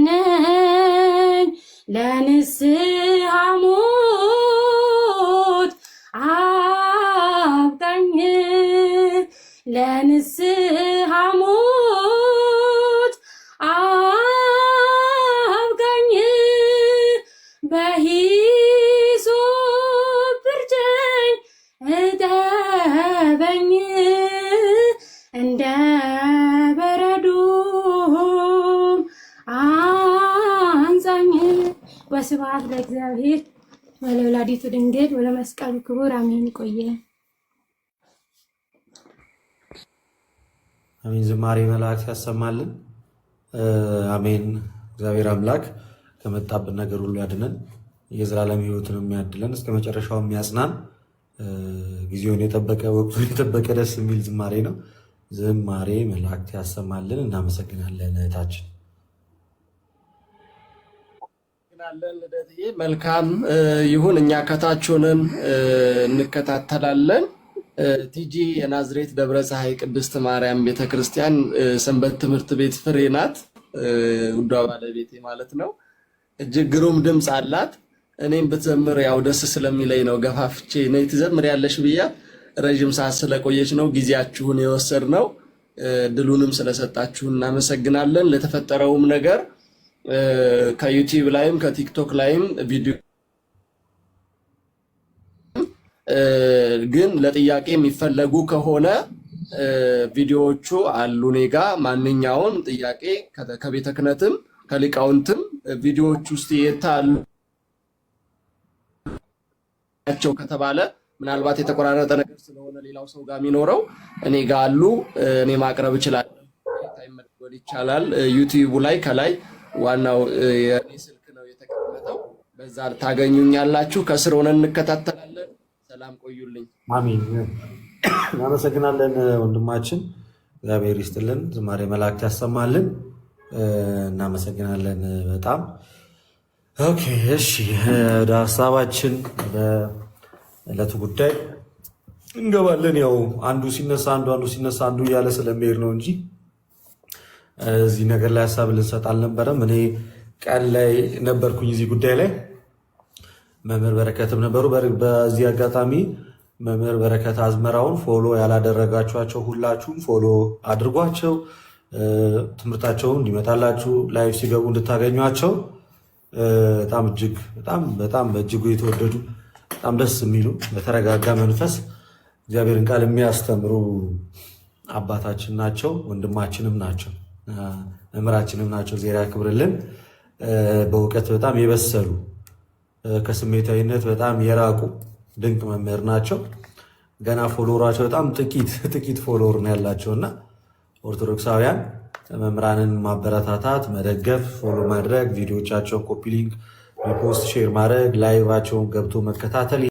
አድነኝ ለንስሐ ሞት አብቃኝ ለንስሐ ሞት አብቃኝ በሂሶጵ እርጨኝ እጠበኝ እንደ በረዶም አንጻኝ። ወስብሐት ለእግዚአብሔር ወለወላዲቱ ድንግል ወለመስቀሉ ክቡር አሜን። ይቆየን። አሜን። ዝማሬ መላእክት ያሰማልን። አሜን። እግዚአብሔር አምላክ ከመጣብን ነገር ሁሉ ያድነን፣ የዘላለም ሕይወትን የሚያድለን፣ እስከ መጨረሻው የሚያጽናን፣ ጊዜውን የጠበቀ ወቅቱን የጠበቀ ደስ የሚል ዝማሬ ነው። ዝማሬ መላእክት ያሰማልን። እናመሰግናለን እህታችን። ልደትዬ መልካም ይሁን። እኛ ከታች ሆነን እንከታተላለን። ቲጂ የናዝሬት ደብረ ፀሐይ ቅድስት ማርያም ቤተክርስቲያን ሰንበት ትምህርት ቤት ፍሬ ናት። ውዷ ባለቤቴ ማለት ነው። እጅግ ግሩም ድምፅ አላት። እኔም ብትዘምር ያው ደስ ስለሚለኝ ነው ገፋፍቼ ነይ ትዘምሪያለሽ ብያት ረዥም ሰዓት ስለቆየች ነው ጊዜያችሁን የወሰድነው። ድሉንም ስለሰጣችሁ እናመሰግናለን። ለተፈጠረውም ነገር ከዩቲዩብ ላይም ከቲክቶክ ላይም ቪዲዮ ግን ለጥያቄ የሚፈለጉ ከሆነ ቪዲዮዎቹ አሉ እኔ ጋ። ማንኛውን ጥያቄ ከቤተ ክህነትም ከሊቃውንትም ቪዲዮዎቹ ውስጥ የታቸው ከተባለ ምናልባት የተቆራረጠ ነገር ስለሆነ ሌላው ሰው ጋር የሚኖረው እኔ ጋ አሉ። እኔ ማቅረብ እችላለሁ። ታይመድጎል ይቻላል። ዩቲዩቡ ላይ ከላይ ዋናው የኔ ስልክ ነው የተቀመጠው፣ በዛ ታገኙኛላችሁ። ከስር ሆነን እንከታተላለን። ሰላም ቆዩልኝ። አሜን። እናመሰግናለን ወንድማችን፣ እግዚአብሔር ይስጥልን፣ ዝማሬ መላእክት ያሰማልን። እናመሰግናለን በጣም። ኦኬ እሺ፣ ወደ ሀሳባችን በዕለቱ ጉዳይ እንገባለን። ያው አንዱ ሲነሳ አንዱ ሲነሳ አንዱ እያለ ስለሚሄድ ነው እንጂ እዚህ ነገር ላይ ሀሳብ ልንሰጥ አልነበረም። እኔ ቀን ላይ ነበርኩኝ እዚህ ጉዳይ ላይ፣ መምህር በረከትም ነበሩ። በዚህ አጋጣሚ መምህር በረከት አዝመራውን ፎሎ ያላደረጋችኋቸው ሁላችሁም ፎሎ አድርጓቸው፣ ትምህርታቸውን እንዲመጣላችሁ ላይቭ ሲገቡ እንድታገኟቸው። በጣም እጅግ በጣም በእጅጉ የተወደዱ በጣም ደስ የሚሉ በተረጋጋ መንፈስ እግዚአብሔርን ቃል የሚያስተምሩ አባታችን ናቸው፣ ወንድማችንም ናቸው፣ መምህራችንም ናቸው። እግዚአብሔር ያክብርልን። በእውቀት በጣም የበሰሉ ከስሜታዊነት በጣም የራቁ ድንቅ መምህር ናቸው። ገና ፎሎወራቸው በጣም ጥቂት ፎሎወር ነው ያላቸውና ኦርቶዶክሳውያን መምህራንን ማበረታታት፣ መደገፍ፣ ፎሎ ማድረግ፣ ቪዲዮቻቸውን ኮፒ ሊንክ፣ ሪፖስት፣ ሼር ማድረግ፣ ላይቫቸውን ገብቶ መከታተል